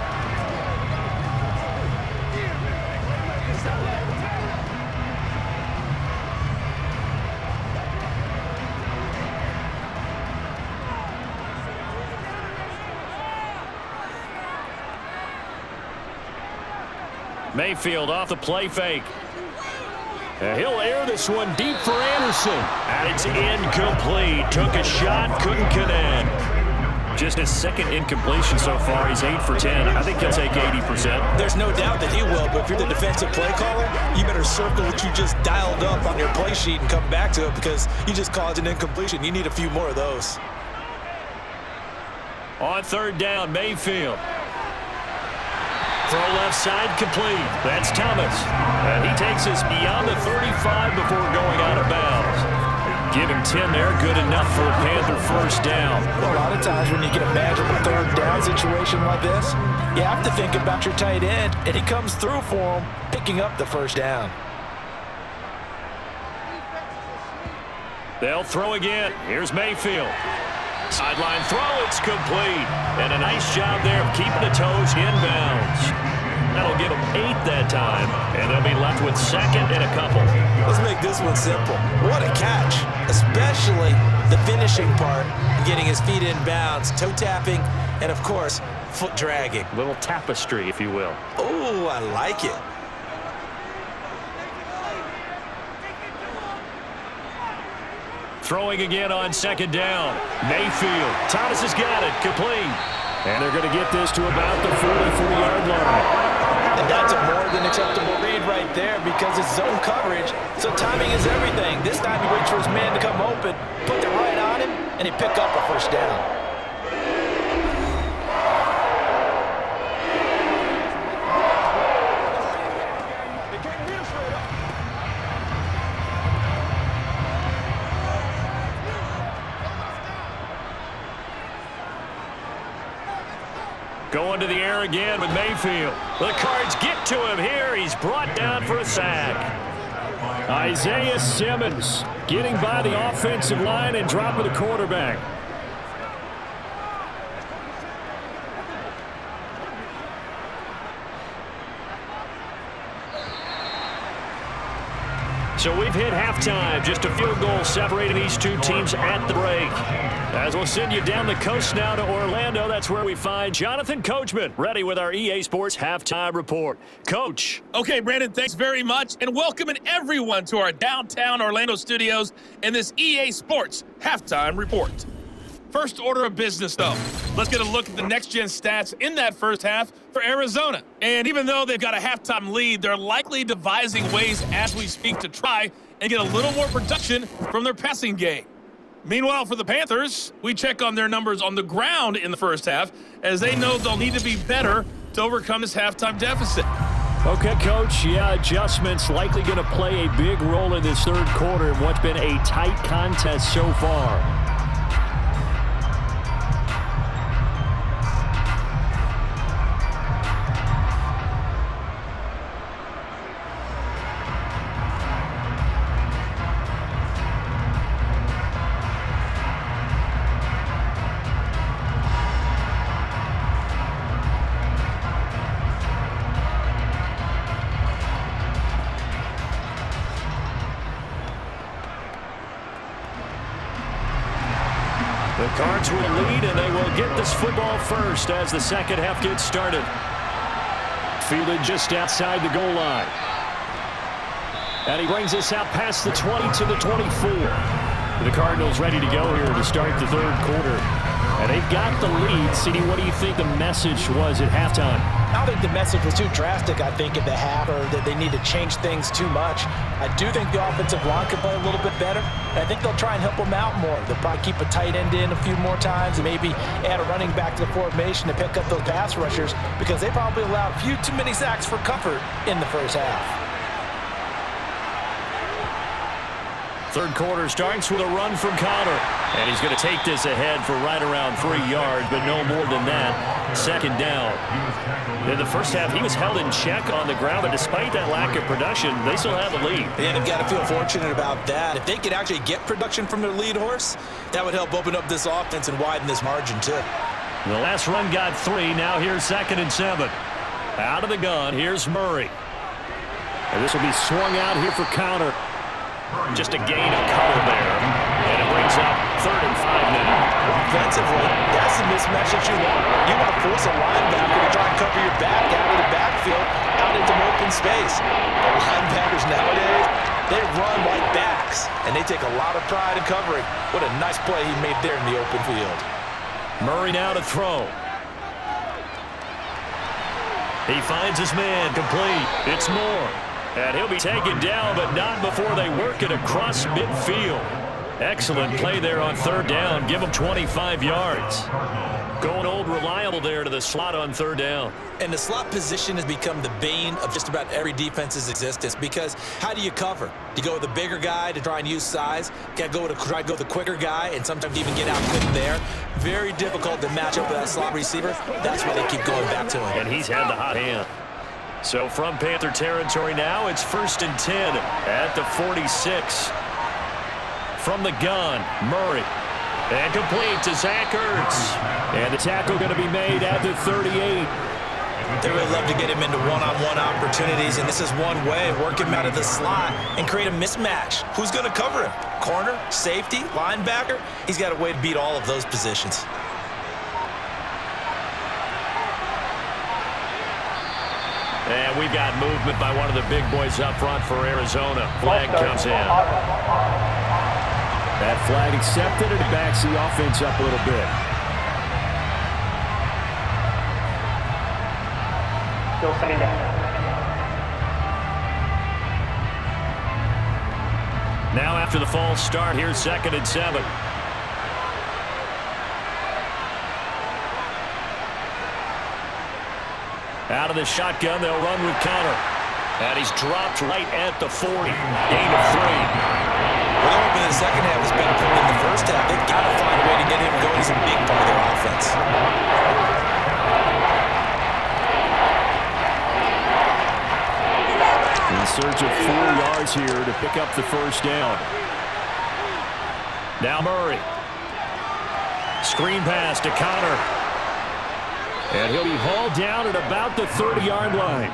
Mayfield off the play fake. And he'll air this one deep for Anderson. And it's incomplete. Took a shot, couldn't connect. Just his second incompletion so far. He's 8 for 10. I think he'll take 80%. There's no doubt that he will, but if you're the defensive play caller, you better circle what you just dialed up on your play sheet and come back to it because you just caused an incompletion. You need a few more of those. On third down, Mayfield. Throw left side complete. That's Thomas. And he takes us beyond the 35 before going out of bounds. Give him 10 there. Good enough for a Panther first down. A lot of times when you get a magical third down situation like this, you have to think about your tight end, and he comes through for him, picking up the first down. They'll throw again. Here's Mayfield. Sideline throw, it's complete. And a nice job there of keeping the toes inbounds. That'll give them 8 that time, and they'll be left with second and a couple. Let's make this one simple. What a catch, especially the finishing part, getting his feet in bounds, toe tapping, and of course, foot dragging. Little tapestry, if you will. Oh, I like it. Throwing again on second down. Mayfield. Thomas has got it. Complete. And they're going to get this to about the 44-yard line. And that's a more than acceptable read right there because it's zone coverage, so timing is everything. This time he waits for his man to come open, put it right on him, and he picked up a first down. Going to the air again with Mayfield. The Cards get to him here. He's brought down for a sack. Isaiah Simmons getting by the offensive line and dropping the quarterback. So we've hit halftime. Just a field goal separating these two teams at the break. As we'll send you down the coast now to Orlando, that's where we find Jonathan Coachman, ready with our EA Sports Halftime Report. Coach. Okay, Brandon, thanks very much, and welcoming everyone to our downtown Orlando studios in this EA Sports Halftime Report. First order of business, though. Let's get a look at the next-gen stats in that first half for Arizona. And even though they've got a halftime lead, they're likely devising ways as we speak to try and get a little more production from their passing game. Meanwhile, for the Panthers, we check on their numbers on the ground in the first half, as they know they'll need to be better to overcome this halftime deficit. Okay, Coach, adjustments likely going to play a big role in this third quarter in what's been a tight contest so far. The Cards will lead, and they will get this football first as the second half gets started. Fielded just outside the goal line. And he brings us out past the 20 to the 24. The Cardinals ready to go here to start the third quarter. And they've got the lead. CD, what do you think the message was at halftime? I don't think the message was too drastic, I think, at the half, or that they need to change things too much. I do think the offensive line could play a little bit better, and I think they'll try and help them out more. They'll probably keep a tight end in a few more times and maybe add a running back to the formation to pick up those pass rushers, because they probably allowed a few too many sacks for comfort in the first half. Third quarter starts with a run from Connor. And he's going to take this ahead for right around 3 yards, but no more than that. Second down. In the first half, he was held in check on the ground, but despite that lack of production, they still have the lead. Yeah, they've got to feel fortunate about that. If they could actually get production from their lead horse, that would help open up this offense and widen this margin, too. The last run got 3. Now here's 2nd and 7. Out of the gun, here's Murray. And this will be swung out here for Connor. Just a gain of couple there. And it brings up 3rd and 5 now. Offensively, that's the mismatch that you want. You want to force a linebacker to try and cover your back out of the backfield, out into open space. The linebackers nowadays, they run like backs, and they take a lot of pride in covering. What a nice play he made there in the open field. Murray now to throw. He finds his man, complete. It's Moore. And he'll be taken down, but not before they work it across midfield. Excellent play there on 3rd down. Give him 25 yards. Going old reliable there to the slot on 3rd down. And the slot position has become the bane of just about every defense's existence, because how do you cover? Do you go with the bigger guy to try and use size? Got to try to go with the quicker guy and sometimes even get out quick there. Very difficult to match up with that slot receiver. That's why they keep going back to him. And he's had the hot hand. So from Panther territory now, it's 1st and 10 at the 46. From the gun, Murray. And complete to Zach Ertz. And the tackle going to be made at the 38. They really love to get him into one-on-one opportunities, and this is one way. Work him out of the slot and create a mismatch. Who's going to cover him? Corner, safety, linebacker? He's got a way to beat all of those positions. And we've got movement by one of the big boys up front for Arizona. Flag comes in. That flag accepted, and it backs the offense up a little bit. Still second down. Now after the false start, here's 2nd and 7. Out of the shotgun, they'll run with Connor. And he's dropped right at the 40. Gain of 3. Well, they're hoping the second half is better than the first half. They've got to find a way to get him going. He's a big part of their offense. In search of 4 yards here to pick up the first down. Now Murray. Screen pass to Connor. And he'll be hauled down at about the 30-yard line.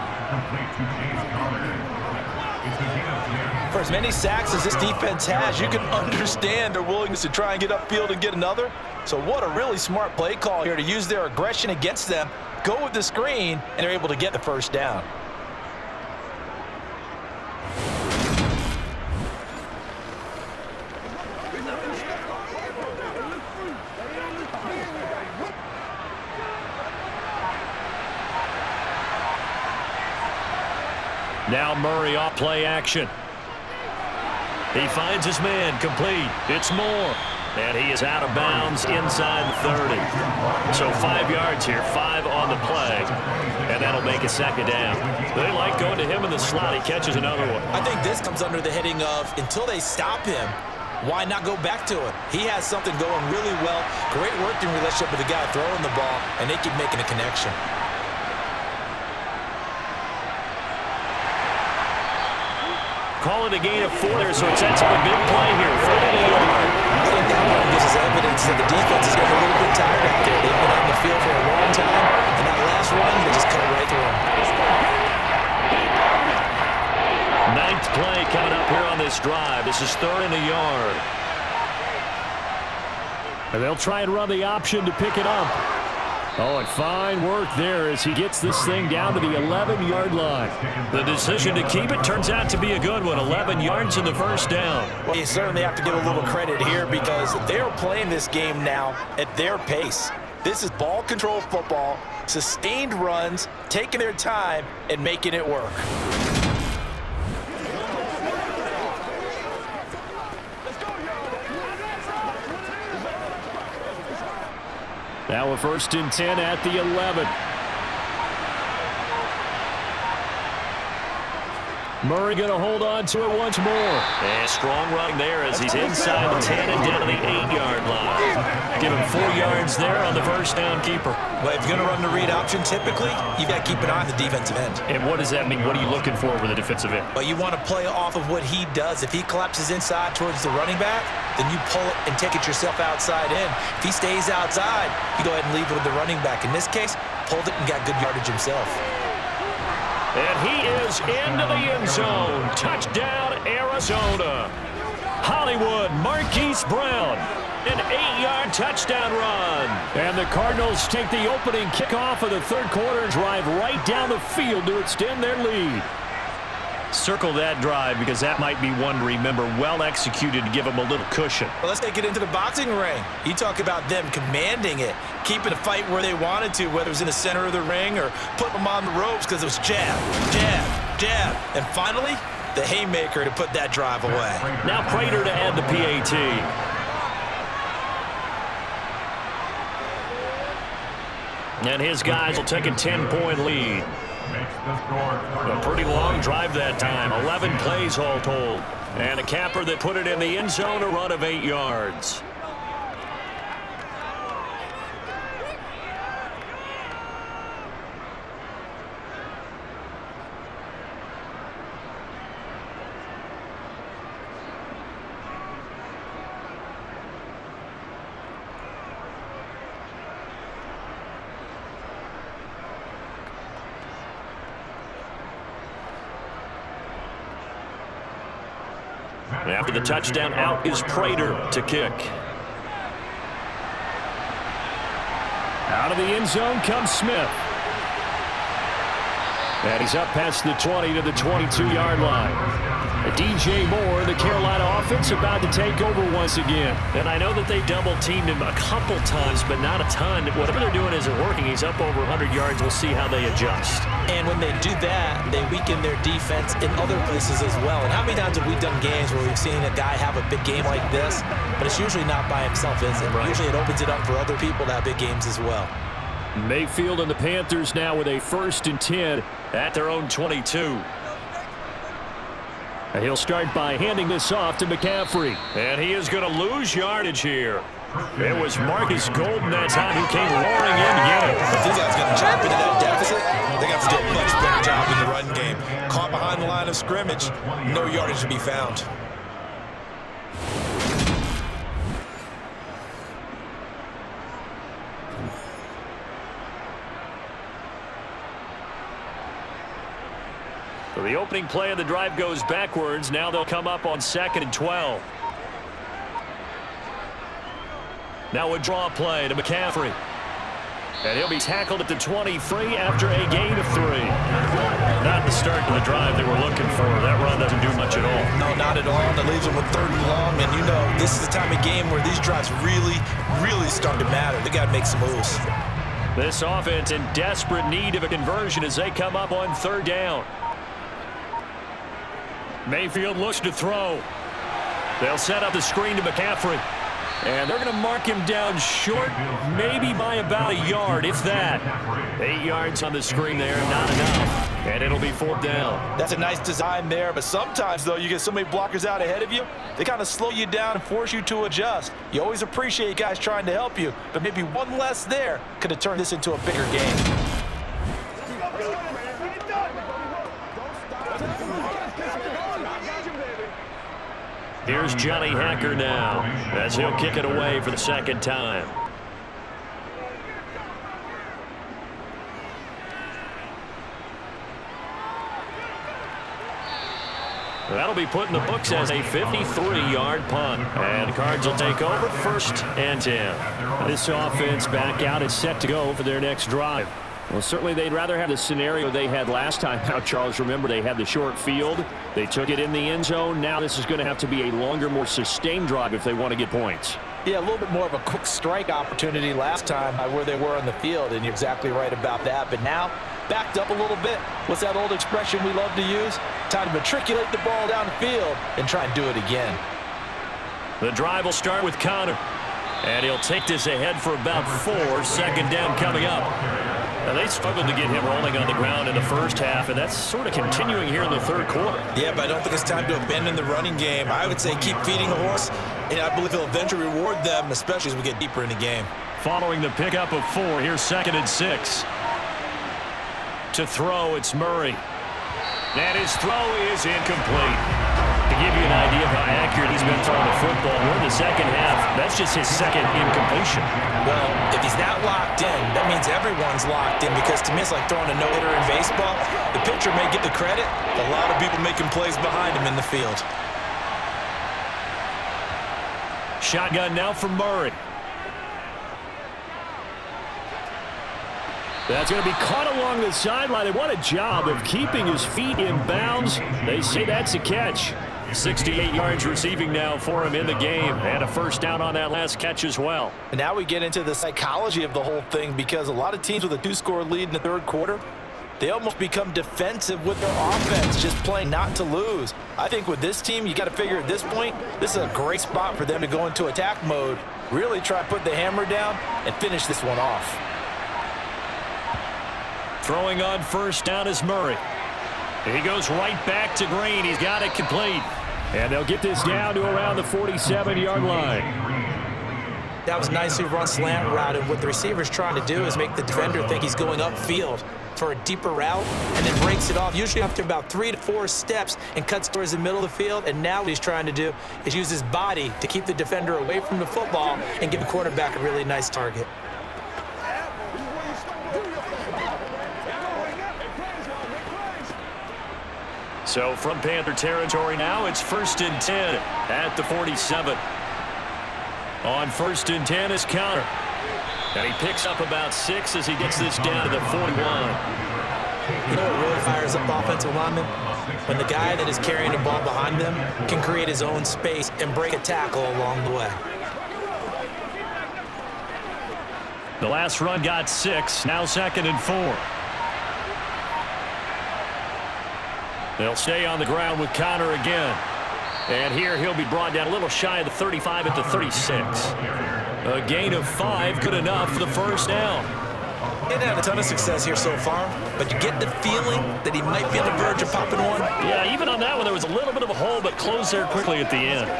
For as many sacks as this defense has, you can understand their willingness to try and get upfield and get another. So what a really smart play call here to use their aggression against them, go with the screen, and they're able to get the first down. Now Murray off play action. He finds his man complete. It's Moore. And he is out of bounds inside the 30. So 5 yards here, 5 on the play. And that'll make a second down. They like going to him in the slot. He catches another one. I think this comes under the heading of until they stop him, why not go back to it? He has something going really well. Great working relationship with the guy throwing the ball, and they keep making a connection. Call it a gain of 4 there, so it sets up a big play here. I think that one gives us evidence that the defense is getting a little bit tired out there. They've been on the field for a long time, and that last run, they just cut right through them. 9th play coming up here on this drive. This is 3rd and a yard. And they'll try and run the option to pick it up. Oh, and fine work there as he gets this thing down to the 11-yard line. The decision to keep it turns out to be a good one. 11 yards in the first down. Well, you certainly have to give a little credit here because they're playing this game now at their pace. This is ball control football, sustained runs, taking their time, and making it work. Now a 1st and 10 at the 11. Murray going to hold on to it once more. And strong run there as he's inside the 10 and down to the 8-yard line. Give him 4 yards there on the first down keeper. Well, if you're going to run the read option, typically, you've got to keep an eye on the defensive end. And what does that mean? What are you looking for with the defensive end? Well, you want to play off of what he does. If he collapses inside towards the running back, then you pull it and take it yourself outside in. If he stays outside, you go ahead and leave it with the running back. In this case, pulled it and got good yardage himself. And he is into the end zone. Touchdown, Arizona. Hollywood, Marquise Brown. An 8-yard touchdown run. And the Cardinals take the opening kickoff of the 3rd quarter and drive right down the field to extend their lead. Circle that drive because that might be one to remember. Well executed to give them a little cushion. Well, let's take it into the boxing ring. You talk about them commanding it, keeping the fight where they wanted to, whether it was in the center of the ring or putting them on the ropes because it was jab, jab, jab. And finally, the haymaker to put that drive away. Now Prater to add the PAT. And his guys will take a 10-point lead. A pretty long drive that time. 11 plays all told. And a capper that put it in the end zone, a run of 8 yards. After the touchdown, out is Prater to kick. Out of the end zone comes Smith. And he's up past the 20 to the 22-yard line. DJ Moore, the Carolina offense, about to take over once again. And I know that they double-teamed him a couple times, but not a ton. Whatever they're doing isn't working. He's up over 100 yards. We'll see how they adjust. And when they do that, they weaken their defense in other places as well. And how many times have we done games where we've seen a guy have a big game like this, but it's usually not by himself, is it? Right. Usually it opens it up for other people to have big games as well. Mayfield and the Panthers now with a 1st and 10 at their own 22. And he'll start by handing this off to McCaffrey. And he is going to lose yardage here. It was Marcus Golden that time who came roaring in to get it. If these guys going to chop into that deficit, they have to do a much better job in the run game. Caught behind the line of scrimmage, no yardage to be found. So the opening play of the drive goes backwards. Now they'll come up on 2nd and 12. Now a draw play to McCaffrey. And he'll be tackled at the 23 after a gain of 3. Not the start to the drive they were looking for. That run doesn't do much at all. No, not at all. And it leaves them with 3rd and long. And you know, this is the time of game where these drives really, really start to matter. They got to make some moves. This offense in desperate need of a conversion as they come up on 3rd down. Mayfield looks to throw. They'll set up the screen to McCaffrey. And they're going to mark him down short, maybe by about a yard, if that. 8 yards on the screen there, not enough. And it'll be 4th down. That's a nice design there, but sometimes, though, you get so many blockers out ahead of you, they kind of slow you down and force you to adjust. You always appreciate guys trying to help you, but maybe one less there could have turned this into a bigger game. Here's Johnny Hacker now as he'll kick it away for the 2nd time. That'll be put in the books as a 53-yard punt. And the Cards will take over 1st and 10. This offense back out is set to go for their next drive. Well, certainly they'd rather have the scenario they had last time. Now, Charles, remember, they had the short field. They took it in the end zone. Now this is going to have to be a longer, more sustained drive if they want to get points. Yeah, a little bit more of a quick strike opportunity last time where they were on the field, and you're exactly right about that. But now, backed up a little bit. What's that old expression we love to use? Time to matriculate the ball down the field and try and do it again. The drive will start with Connor. And he'll take this ahead for about 4. 2nd down coming up. Now, they struggled to get him rolling on the ground in the first half, and that's sort of continuing here in the 3rd quarter. Yeah, but I don't think it's time to abandon the running game. I would say keep feeding the horse, and I believe he'll eventually reward them, especially as we get deeper in the game. Following the pickup of 4, here's 2nd and 6. To throw, it's Murray. And his throw is incomplete. To give you an idea of how accurate he's been throwing the football, we're in the 2nd half. That's just his 2nd incompletion. Well, if he's not locked in, that means everyone's locked in, because to me it's like throwing a no-hitter in baseball. The pitcher may get the credit, a lot of people making plays behind him in the field. Shotgun now for Murray. That's going to be caught along the sideline. What a job of keeping his feet in bounds. They say that's a catch. 68 yards receiving now for him in the game, and a 1st down on that last catch as well. And now we get into the psychology of the whole thing, because a lot of teams with a 2-score lead in the 3rd quarter, they almost become defensive with their offense, just playing not to lose. I think with this team, you got to figure at this point, this is a great spot for them to go into attack mode, really try to put the hammer down and finish this one off. Throwing on 1st down is Murray. He goes right back to Green. He's got it complete. And they'll get this down to around the 47-yard line. That was nicely run slant route, and what the receiver's trying to do is make the defender think he's going upfield for a deeper route, and then breaks it off, usually after about 3 to 4 steps, and cuts towards the middle of the field. And now what he's trying to do is use his body to keep the defender away from the football and give the quarterback a really nice target. So from Panther territory now, it's 1st and 10 at the 47. On 1st and 10 is Connor. And he picks up about 6 as he gets this down to the 41. You know what really fires up offensive linemen? When the guy that is carrying the ball behind them can create his own space and break a tackle along the way. The last run got 6, now 2nd and 4. They'll stay on the ground with Connor again. And here he'll be brought down a little shy of the 35 at the 36. A gain of 5, good enough for the 1st down. He didn't have a ton of success here so far, but you get the feeling that he might be on the verge of popping one. Yeah, even on that one, there was a little bit of a hole, but closed there quickly at the end.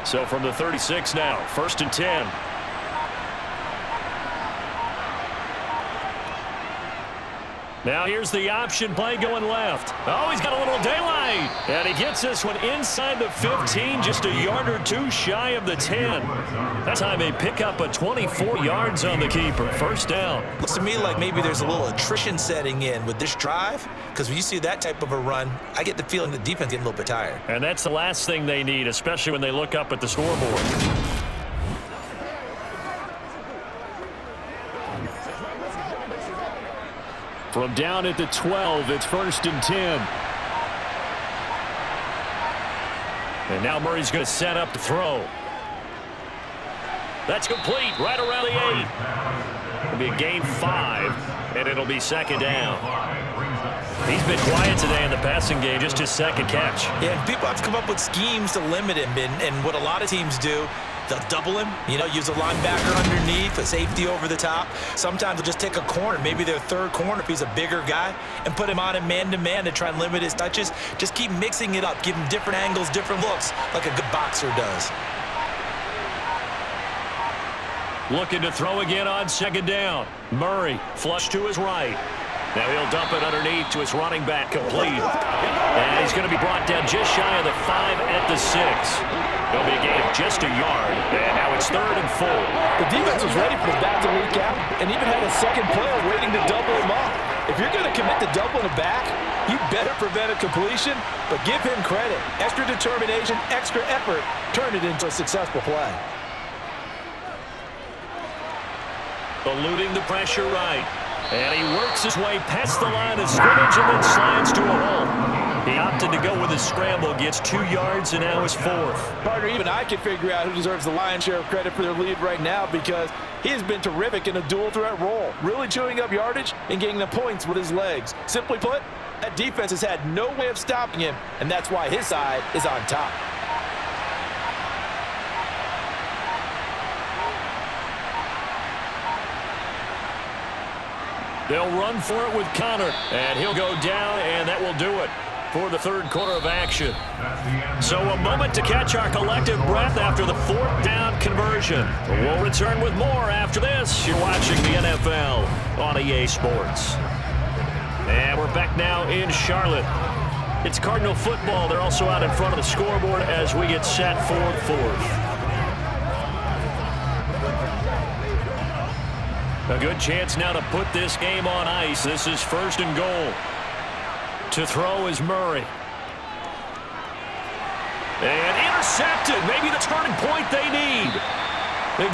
So from the 36 now, 1st and 10. Now here's the option play going left. Oh, he's got a little daylight. And he gets this one inside the 15, just a yard or two shy of the 10. That time they pick up a 24 yards on the keeper. First down. Looks to me like maybe there's a little attrition setting in with this drive, because when you see that type of a run, I get the feeling the defense getting a little bit tired. And that's the last thing they need, especially when they look up at the scoreboard. From down at the 12, it's 1st and 10. And now Murray's going to set up the throw. That's complete right around the 8. It'll be a gain 5, and it'll be 2nd down. He's been quiet today in the passing game, just his 2nd catch. Yeah, and people have to come up with schemes to limit him, and what a lot of teams do, they'll double him, use a linebacker underneath, a safety over the top. Sometimes they'll just take a corner, maybe their 3rd corner if he's a bigger guy, and put him on him man-to-man to try and limit his touches. Just keep mixing it up, give him different angles, different looks, like a good boxer does. Looking to throw again on 2nd down. Murray, flush to his right. Now he'll dump it underneath to his running back, complete. And he's going to be brought down just shy of the 5 at the 6. It'll be a gain of just a yard, and now it's 3rd and 4. The defense was ready for the back to leak out, and even had a second player waiting to double him up. If you're going to commit to doubling a back, you better prevent a completion, but give him credit. Extra determination, extra effort, turn it into a successful play. Eluding the pressure right. And he works his way past the line of scrimmage and then slides to a hole. He opted to go with a scramble, gets 2 yards, and now is 4th. Partner, even I can figure out who deserves the lion's share of credit for their lead right now, because he has been terrific in a dual threat role, really chewing up yardage and getting the points with his legs. Simply put, that defense has had no way of stopping him, and that's why his side is on top. They'll run for it with Connor, and he'll go down, and that will do it for the 3rd quarter of action. So a moment to catch our collective breath after the 4th down conversion. We'll return with more after this. You're watching the NFL on EA Sports. And we're back now in Charlotte. It's Cardinal football. They're also out in front of the scoreboard as we get set for 4th. A good chance now to put this game on ice. This is 1st and goal. To throw is Murray. And intercepted. Maybe the turning point they need.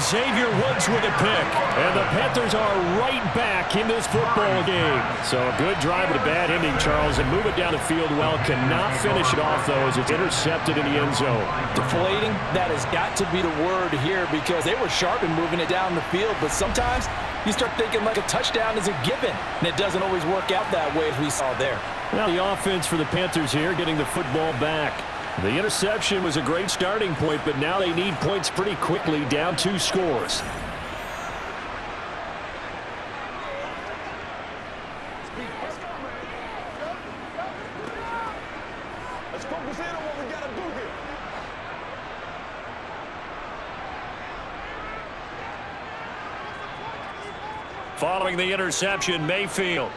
Xavier Woods with a pick. And the Panthers are right back in this football game. So a good drive with a bad ending, Charles, and move it down the field well. Cannot finish it off, though, as it's intercepted in the end zone. Deflating, that has got to be the word here, because they were sharp in moving it down the field, but sometimes you start thinking like a touchdown is a given, and it doesn't always work out that way as we saw there. Well, the offense for the Panthers here getting the football back. The interception was a great starting point, but now they need points pretty quickly, down 2 scores. Let's focus in on what we got to do here. Following the interception, Mayfield.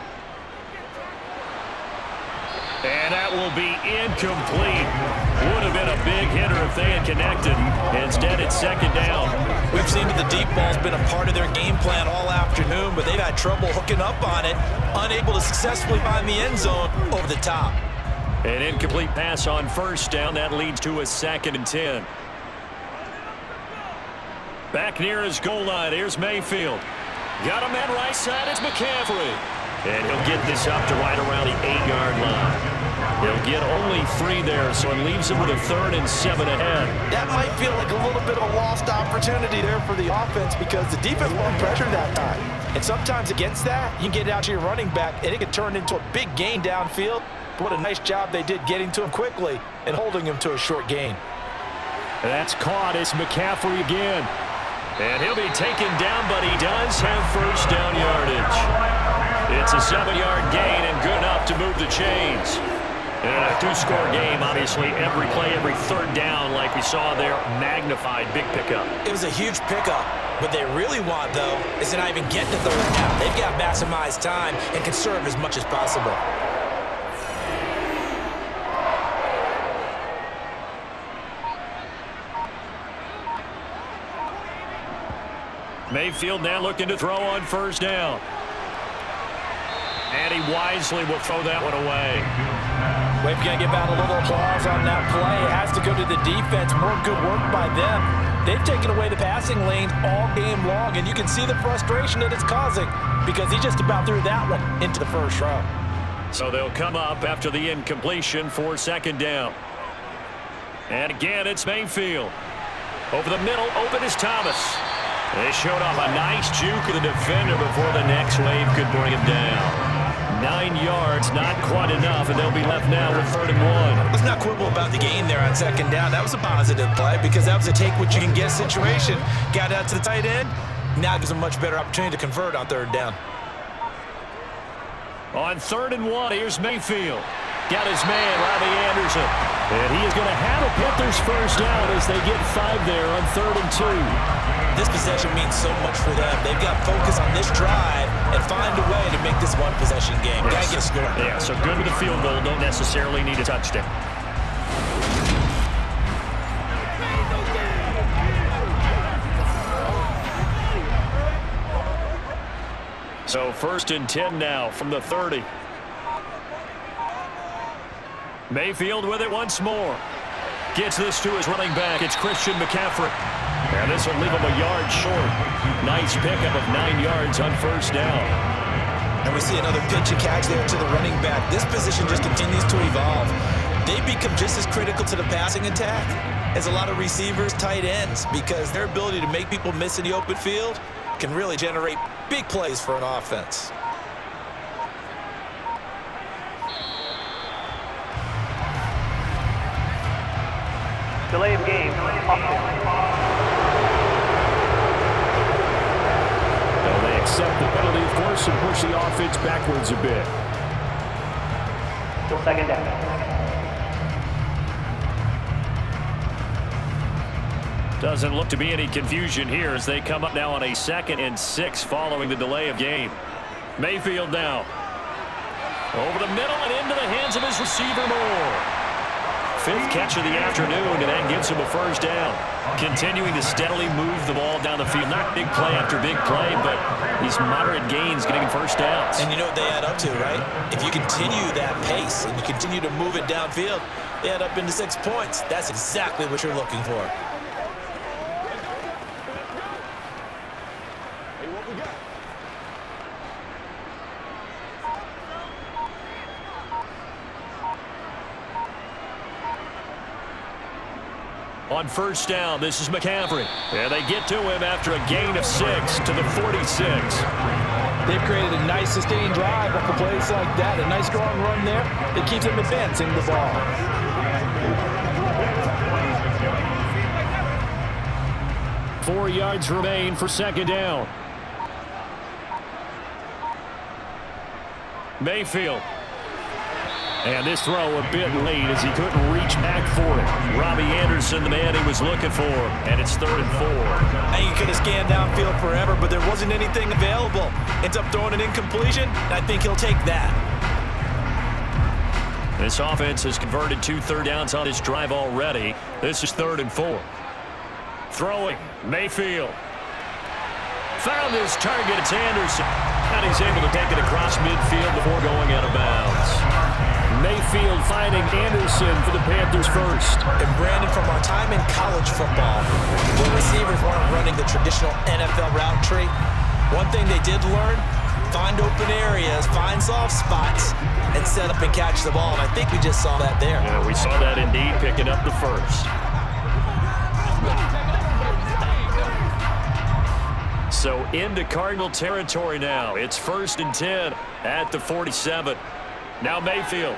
And that will be incomplete. Would have been a big hitter if they had connected. Instead, it's 2nd down. We've seen that the deep ball's been a part of their game plan all afternoon, but they've had trouble hooking up on it, unable to successfully find the end zone over the top. An incomplete pass on 1st down. That leads to a 2nd and 10. Back near his goal line. Here's Mayfield. Got him at right side. It's McCaffrey. And he'll get this up to right around the 8-yard line. He'll get only 3 there, so it leaves him with a 3rd and 7 ahead. That might feel like a little bit of a lost opportunity there for the offense, because the defense won't pressure that time. And sometimes against that, you can get it out to your running back, and it can turn into a big gain downfield. What a nice job they did getting to him quickly and holding him to a short gain. That's caught. It's McCaffrey again. And he'll be taken down, but he does have 1st down yardage. It's a 7-yard gain and good enough to move the chains. In a two-score game, obviously, every play, every third down, like we saw there, magnified, big pickup. It was a huge pickup. What they really want, though, is to not even get to third down. They've got to maximize time and conserve as much as possible. Mayfield now looking to throw on first down. And he wisely will throw that one away. We've got to give out a little applause on that play. It has to go to the defense. More good work by them. They've taken away the passing lanes all game long, and you can see the frustration that it's causing because he just about threw that one into the first row. So they'll come up after the incompletion for second down. And again, it's Mayfield. Over the middle, open is Thomas. They showed off a nice juke of the defender before the next wave could bring him down. 9 yards, not quite enough, and they'll be left now with 3rd and 1. Let's not quibble about the gain there on second down. That was a positive play because that was a take-what-you-can-get situation. Got out to the tight end. Now gives a much better opportunity to convert on 3rd down. On 3rd and 1, here's Mayfield. Got his man, Robbie Anderson. And he is going to have a Panthers first down as they get 5 there on 3rd and 2. This possession means so much for them. They've got to focus on this drive and find a way to make this one-possession game. Yes. Got to get a score. Yeah, so good with the field goal. Don't necessarily need a touchdown. So 1st and 10 now from the 30. Mayfield with it once more. Gets this to his running back. It's Christian McCaffrey. And this will leave him a yard short. Nice pickup of 9 yards on first down. And we see another pitch and catch there to the running back. This position just continues to evolve. They become just as critical to the passing attack as a lot of receivers, tight ends, because their ability to make people miss in the open field can really generate big plays for an offense. Delay of game. Well, they accept the penalty, of course, and push the offense backwards a bit. Still 2nd down. Doesn't look to be any confusion here as they come up now on a 2nd and 6 following the delay of game. Mayfield now. Over the middle and into the hands of his receiver Moore. 5th catch of the afternoon, and that gives him a first down. Continuing to steadily move the ball down the field. Not big play after big play, but these moderate gains getting him first downs. And you know what they add up to, right? If you continue that pace and you continue to move it downfield, they add up into 6 points. That's exactly what you're looking for. On first down, this is McCaffrey. And they get to him after a gain of 6 to the 46. They've created a nice sustained drive off a place like that. A nice strong run there that keeps them advancing the ball. Four yards remain for second down. Mayfield. And this throw a bit late as he couldn't reach back for it. Robbie Anderson, the man he was looking for. And it's 3rd and 4. And he could have scanned downfield forever, but there wasn't anything available. Ends up throwing an incompletion, and I think he'll take that. This offense has converted 2 third downs on this drive already. This is 3rd and 4. Throwing, Mayfield. Found his target, it's Anderson. And he's able to take it across midfield before going out of bounds. Mayfield finding Anderson for the Panthers first. And Brandon, from our time in college football, when receivers weren't running the traditional NFL route tree, one thing they did learn, find open areas, find soft spots, and set up and catch the ball. And I think we just saw that there. Yeah, we saw that indeed, picking up the first. So into Cardinal territory now. It's 1st and 10 at the 47. Now Mayfield.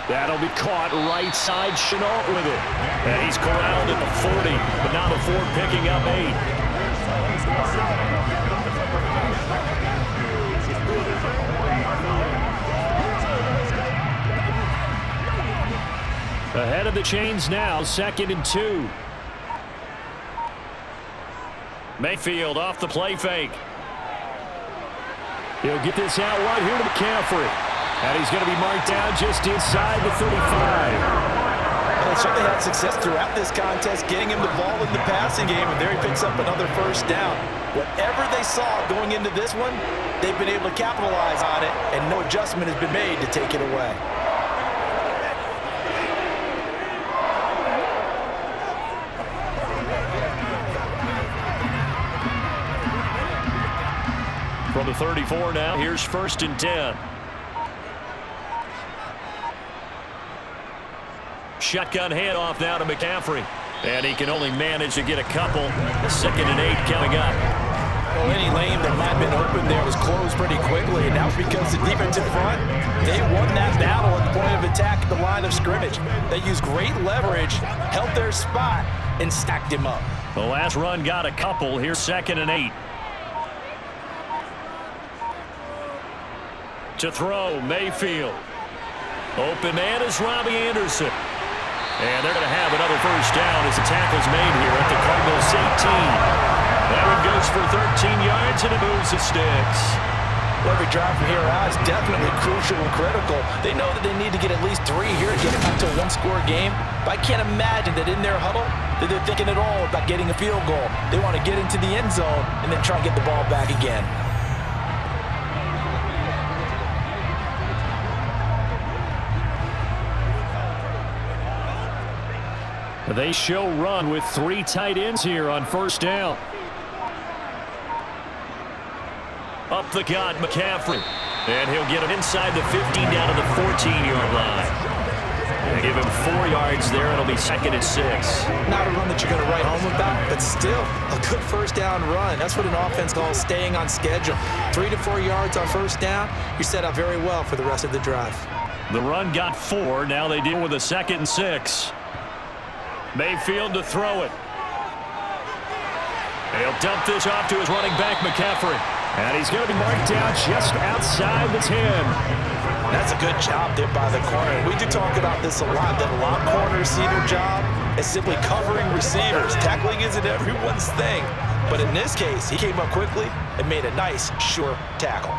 That'll be caught right side. Chenault with it. And he's corralled at the 40, but now the Ford picking up 8. Ahead of the chains now, 2nd and 2. Mayfield off the play fake. He'll get this out right here to McCaffrey. And he's going to be marked down just inside the 35. They certainly had success throughout this contest, getting him the ball in the passing game, and there he picks up another first down. Whatever they saw going into this one, they've been able to capitalize on it, and no adjustment has been made to take it away. From the 34 now, here's 1st and 10. Shotgun handoff now to McCaffrey. And he can only manage to get a couple. 2nd and 8 coming up. Well, any lane that might have been open there was closed pretty quickly, and that was because the defensive front, they won that battle at the point of attack at the line of scrimmage. They used great leverage, held their spot, and stacked him up. The last run got a couple. Here's 2nd and 8. To throw, Mayfield. Open man is Robbie Anderson. And they're going to have another first down as the tackle's made here at the Cardinals 18. That one goes for 13 yards, and it moves the sticks. Every drive from here out is definitely crucial and critical. They know that they need to get at least 3 here to get it back to a one-score game. But I can't imagine that in their huddle that they're thinking at all about getting a field goal. They want to get into the end zone and then try and get the ball back again. They show run with 3 tight ends here on first down. Up the gut, McCaffrey. And he'll get him inside the 15 down to the 14-yard line. They give him 4 yards there. It'll be 2nd and 6. Not a run that you're going to write home about, but still a good first down run. That's what an offense calls staying on schedule. 3 to 4 yards on first down. You're set up very well for the rest of the drive. The run got 4. Now they deal with a 2nd and 6. Mayfield to throw it. He'll dump this off to his running back, McCaffrey. And he's going to be marked down just outside the 10. That's a good job there by the corner. We do talk about this a lot, that a lot of corners see their job as simply covering receivers. Tackling isn't everyone's thing. But in this case, he came up quickly and made a nice, sure tackle.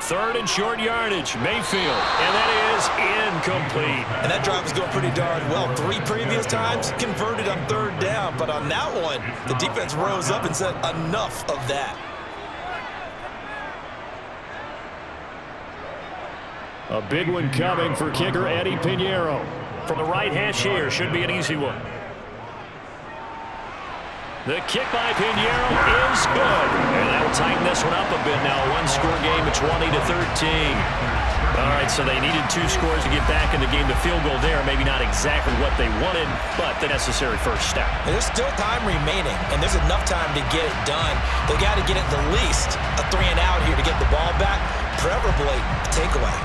3rd and short yardage, Mayfield, and that is incomplete. And that drive was going pretty darn well. 3 previous times converted on 3rd down, but on that one, the defense rose up and said enough of that. A big one coming for kicker Eddie Pinheiro. From the right hash here, should be an easy one. The kick by Pinheiro is good. And that'll tighten this one up a bit now. A one-score game, it's 20 to 13. All right, so they needed 2 scores to get back in the game. The field goal there, maybe not exactly what they wanted, but the necessary first step. And there's still time remaining, and there's enough time to get it done. They got to get at the least a 3 and out here to get the ball back, preferably a takeaway.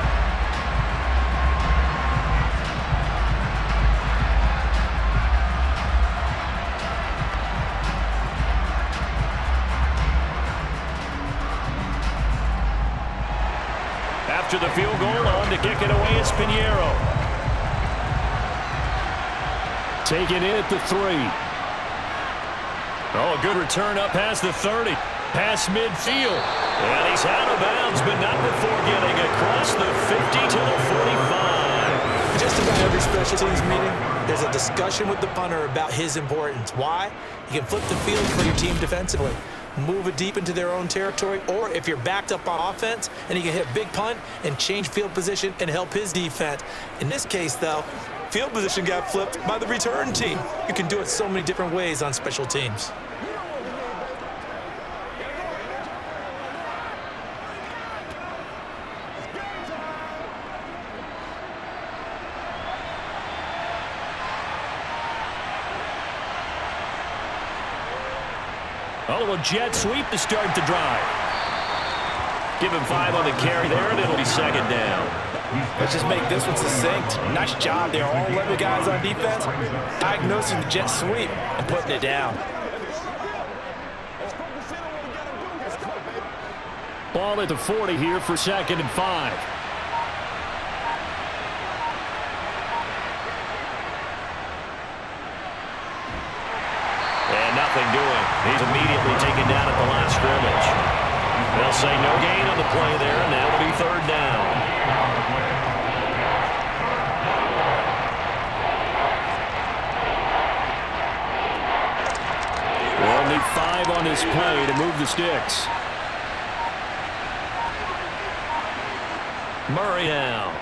After the field goal, on to kick it away, it's Pinheiro. Taken in at the 3. Oh, a good return up past the 30. Past midfield. And he's out of bounds, but not before getting across the 50 to the 45. Just about every special teams meeting, there's a discussion with the punter about his importance. Why? You can flip the field for your team defensively. Move it deep into their own territory, or if you're backed up on offense and he can hit a big punt and change field position and help his defense. In this case, though, field position got flipped by the return team. You can do it so many different ways on special teams. Oh, a jet sweep to start the drive. Give him 5 on the carry there, and it'll be 2nd down. Let's just make this one succinct. Nice job there. All 11 guys on defense diagnosing the jet sweep and putting it down. Ball at the 40 here for 2nd and 5. nothing doing. He's immediately taken down at the line of scrimmage. They'll say no gain on the play there, and that'll be third down. We'll need 5 on this play to move the sticks. Murray now.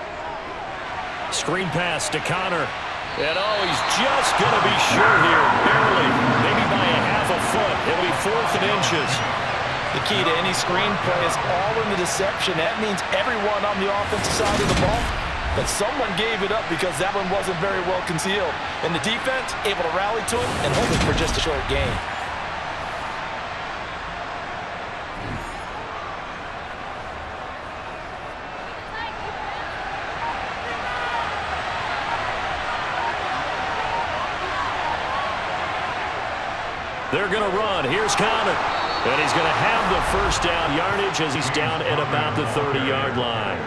Screen pass to Connor. And he's just going to be short here, barely, maybe by a half a foot. It'll be 4th and inches. The key to any screen play is all in the deception. That means everyone on the offensive side of the ball. But someone gave it up because that one wasn't very well concealed. And the defense able to rally to it and hold it for just a short gain. They're going to run. Here's Connor. And he's going to have the first down yardage as he's down at about the 30-yard line.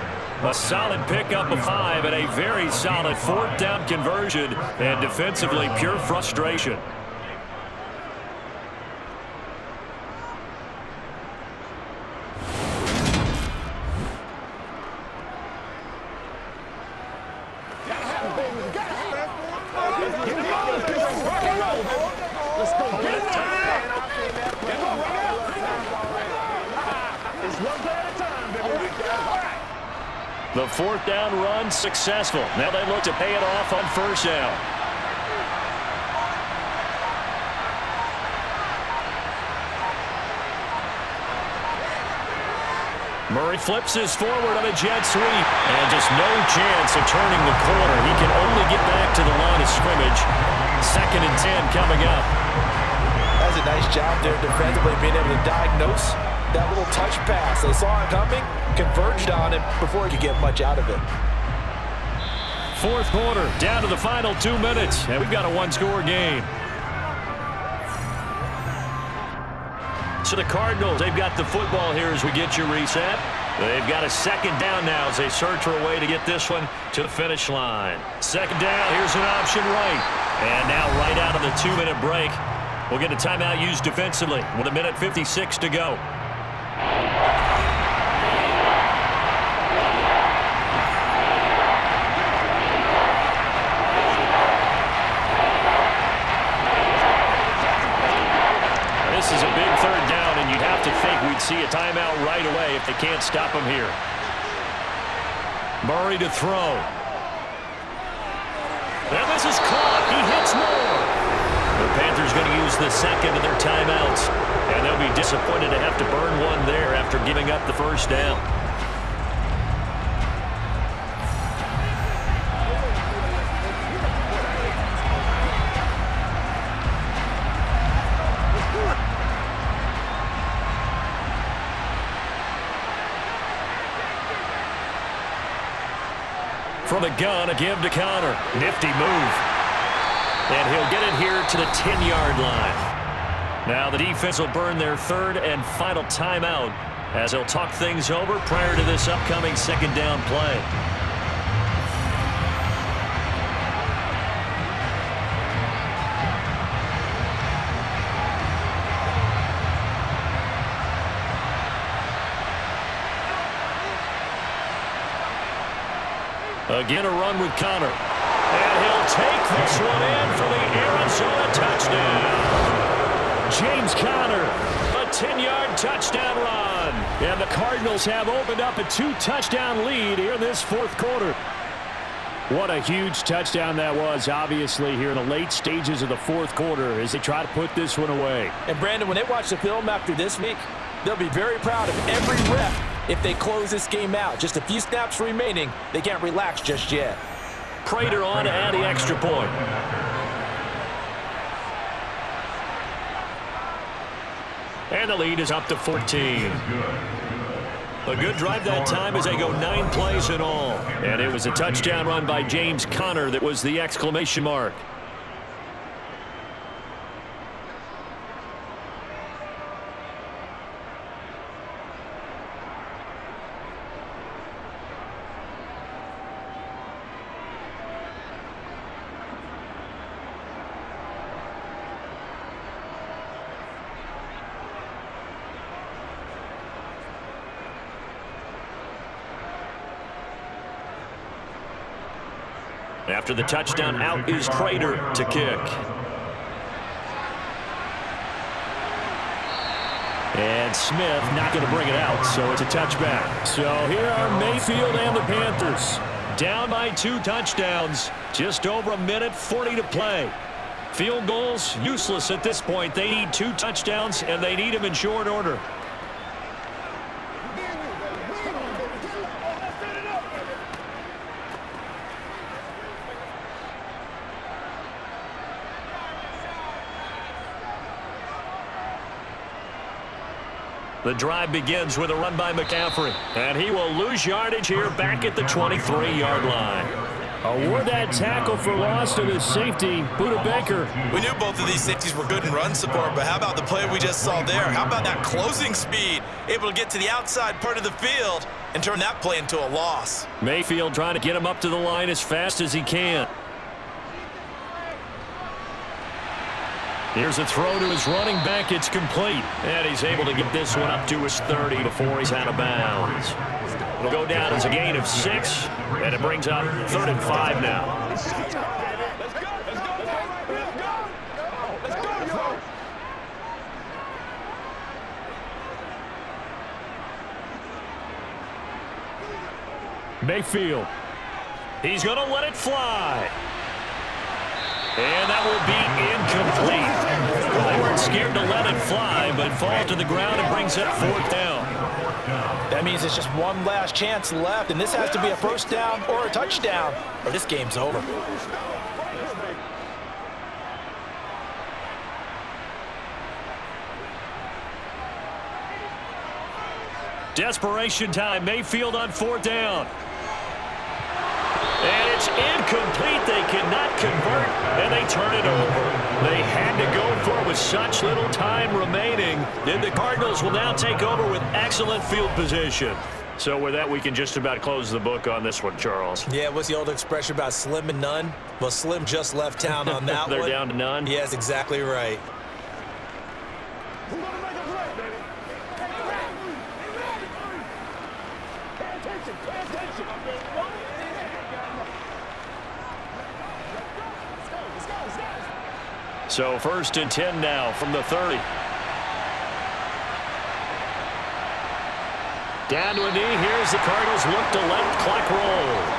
A solid pickup of 5 and a very solid 4th down conversion. And defensively, pure frustration. The 4th down run successful. Now they look to pay it off on first down. Murray flips this forward on a jet sweep. And just no chance of turning the corner. He can only get back to the line of scrimmage. 2nd and 10 coming up. That's a nice job there defensively, being able to diagnose that little touch pass. They saw it coming, converged on it before he could get much out of it. 4th quarter, down to the final 2 minutes, and we've got a 1-score game. So the Cardinals, they've got the football here as we get your reset. They've got a 2nd down now as they search for a way to get this one to the finish line. 2nd down, here's an option right. And now right out of the 2-minute break, we'll get a timeout used defensively with 1:56 to go. This is a big 3rd down, and you'd have to think we'd see a timeout right away if they can't stop him here. Murray to throw. And this is caught. He hits more. The Panthers going to use the 2nd of their timeouts, and they'll be disappointed to have to burn one there after giving up the first down. From the gun, a give to Connor. Nifty move. And he'll get it here to the 10-yard line. Now the defense will burn their 3rd and final timeout as they'll talk things over prior to this upcoming 2nd down play. Again, a run with Connor. And he'll take this one in for the Arizona touchdown. James Conner, a 10-yard touchdown run. And the Cardinals have opened up a 2-touchdown lead here in this 4th quarter. What a huge touchdown that was, obviously, here in the late stages of the 4th quarter as they try to put this one away. And, Brandon, when they watch the film after this week, they'll be very proud of every rep if they close this game out. Just a few snaps remaining. They can't relax just yet. Prater on to add the extra point. And the lead is up to 14. A good drive that time as they go 9 plays in all. And it was a touchdown run by James Conner that was the exclamation mark. After the touchdown, out is Prater to kick. And Smith not going to bring it out, so it's a touchback. So here are Mayfield and the Panthers. Down by 2 touchdowns. Just over 1:40 to play. Field goals, useless at this point. They need 2 touchdowns, and they need them in short order. The drive begins with a run by McCaffrey. And he will lose yardage here back at the 23-yard line. Award that tackle for loss to the safety, Budda Baker. We knew both of these safeties were good in run support, but how about the play we just saw there? How about that closing speed? Able to get to the outside part of the field and turn that play into a loss. Mayfield trying to get him up to the line as fast as he can. Here's a throw to his running back. It's complete. And he's able to get this one up to his 30 before he's out of bounds. It'll go down as a gain of 6, and it brings up 3rd and 5 now. Mayfield. He's going to let it fly. And that will be incomplete. Well, they weren't scared to let it fly, but fall to the ground and brings up 4th down. That means it's just one last chance left, and this has to be a first down or a touchdown, or this game's over. Desperation time. Mayfield on 4th down. And it's incomplete. They cannot convert, and they turn it over. They had to go for it with such little time remaining. Then the Cardinals will now take over with excellent field position. So with that, we can just about close the book on this one, Charles. Yeah, what's the old expression about slim and none? Well, Slim just left town on that They're one. down to none? Yes, exactly right. So 1st and 10 now from the 30. Down to a knee. Here's the Cardinals look to let the clock roll.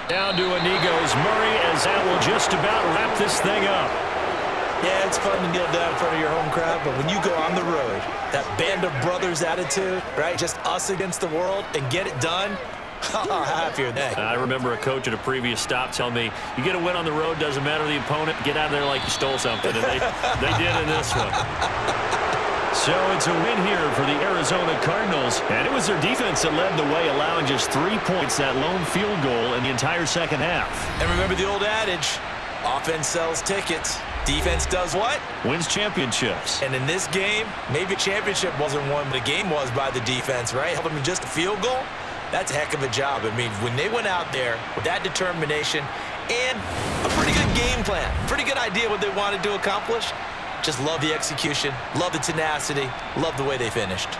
Down to a knee goes Murray, as that will just about wrap this thing up. Yeah, it's fun to kneel down in front of your home crowd, but when you go on the road, that band of brothers attitude, right? Just us against the world and get it done. How happy are they? I remember a coach at a previous stop telling me, you get a win on the road, doesn't matter the opponent, get out of there like you stole something. And they did in this one. So it's a win here for the Arizona Cardinals. And it was their defense that led the way, allowing just 3 points, that lone field goal in the entire second half. And remember the old adage, offense sells tickets. Defense does what? Wins championships. And in this game, maybe a championship wasn't won, but a game was by the defense, right? Helping them just a field goal. That's a heck of a job. I mean, when they went out there with that determination and a pretty good game plan, pretty good idea what they wanted to accomplish, just love the execution, love the tenacity, love the way they finished.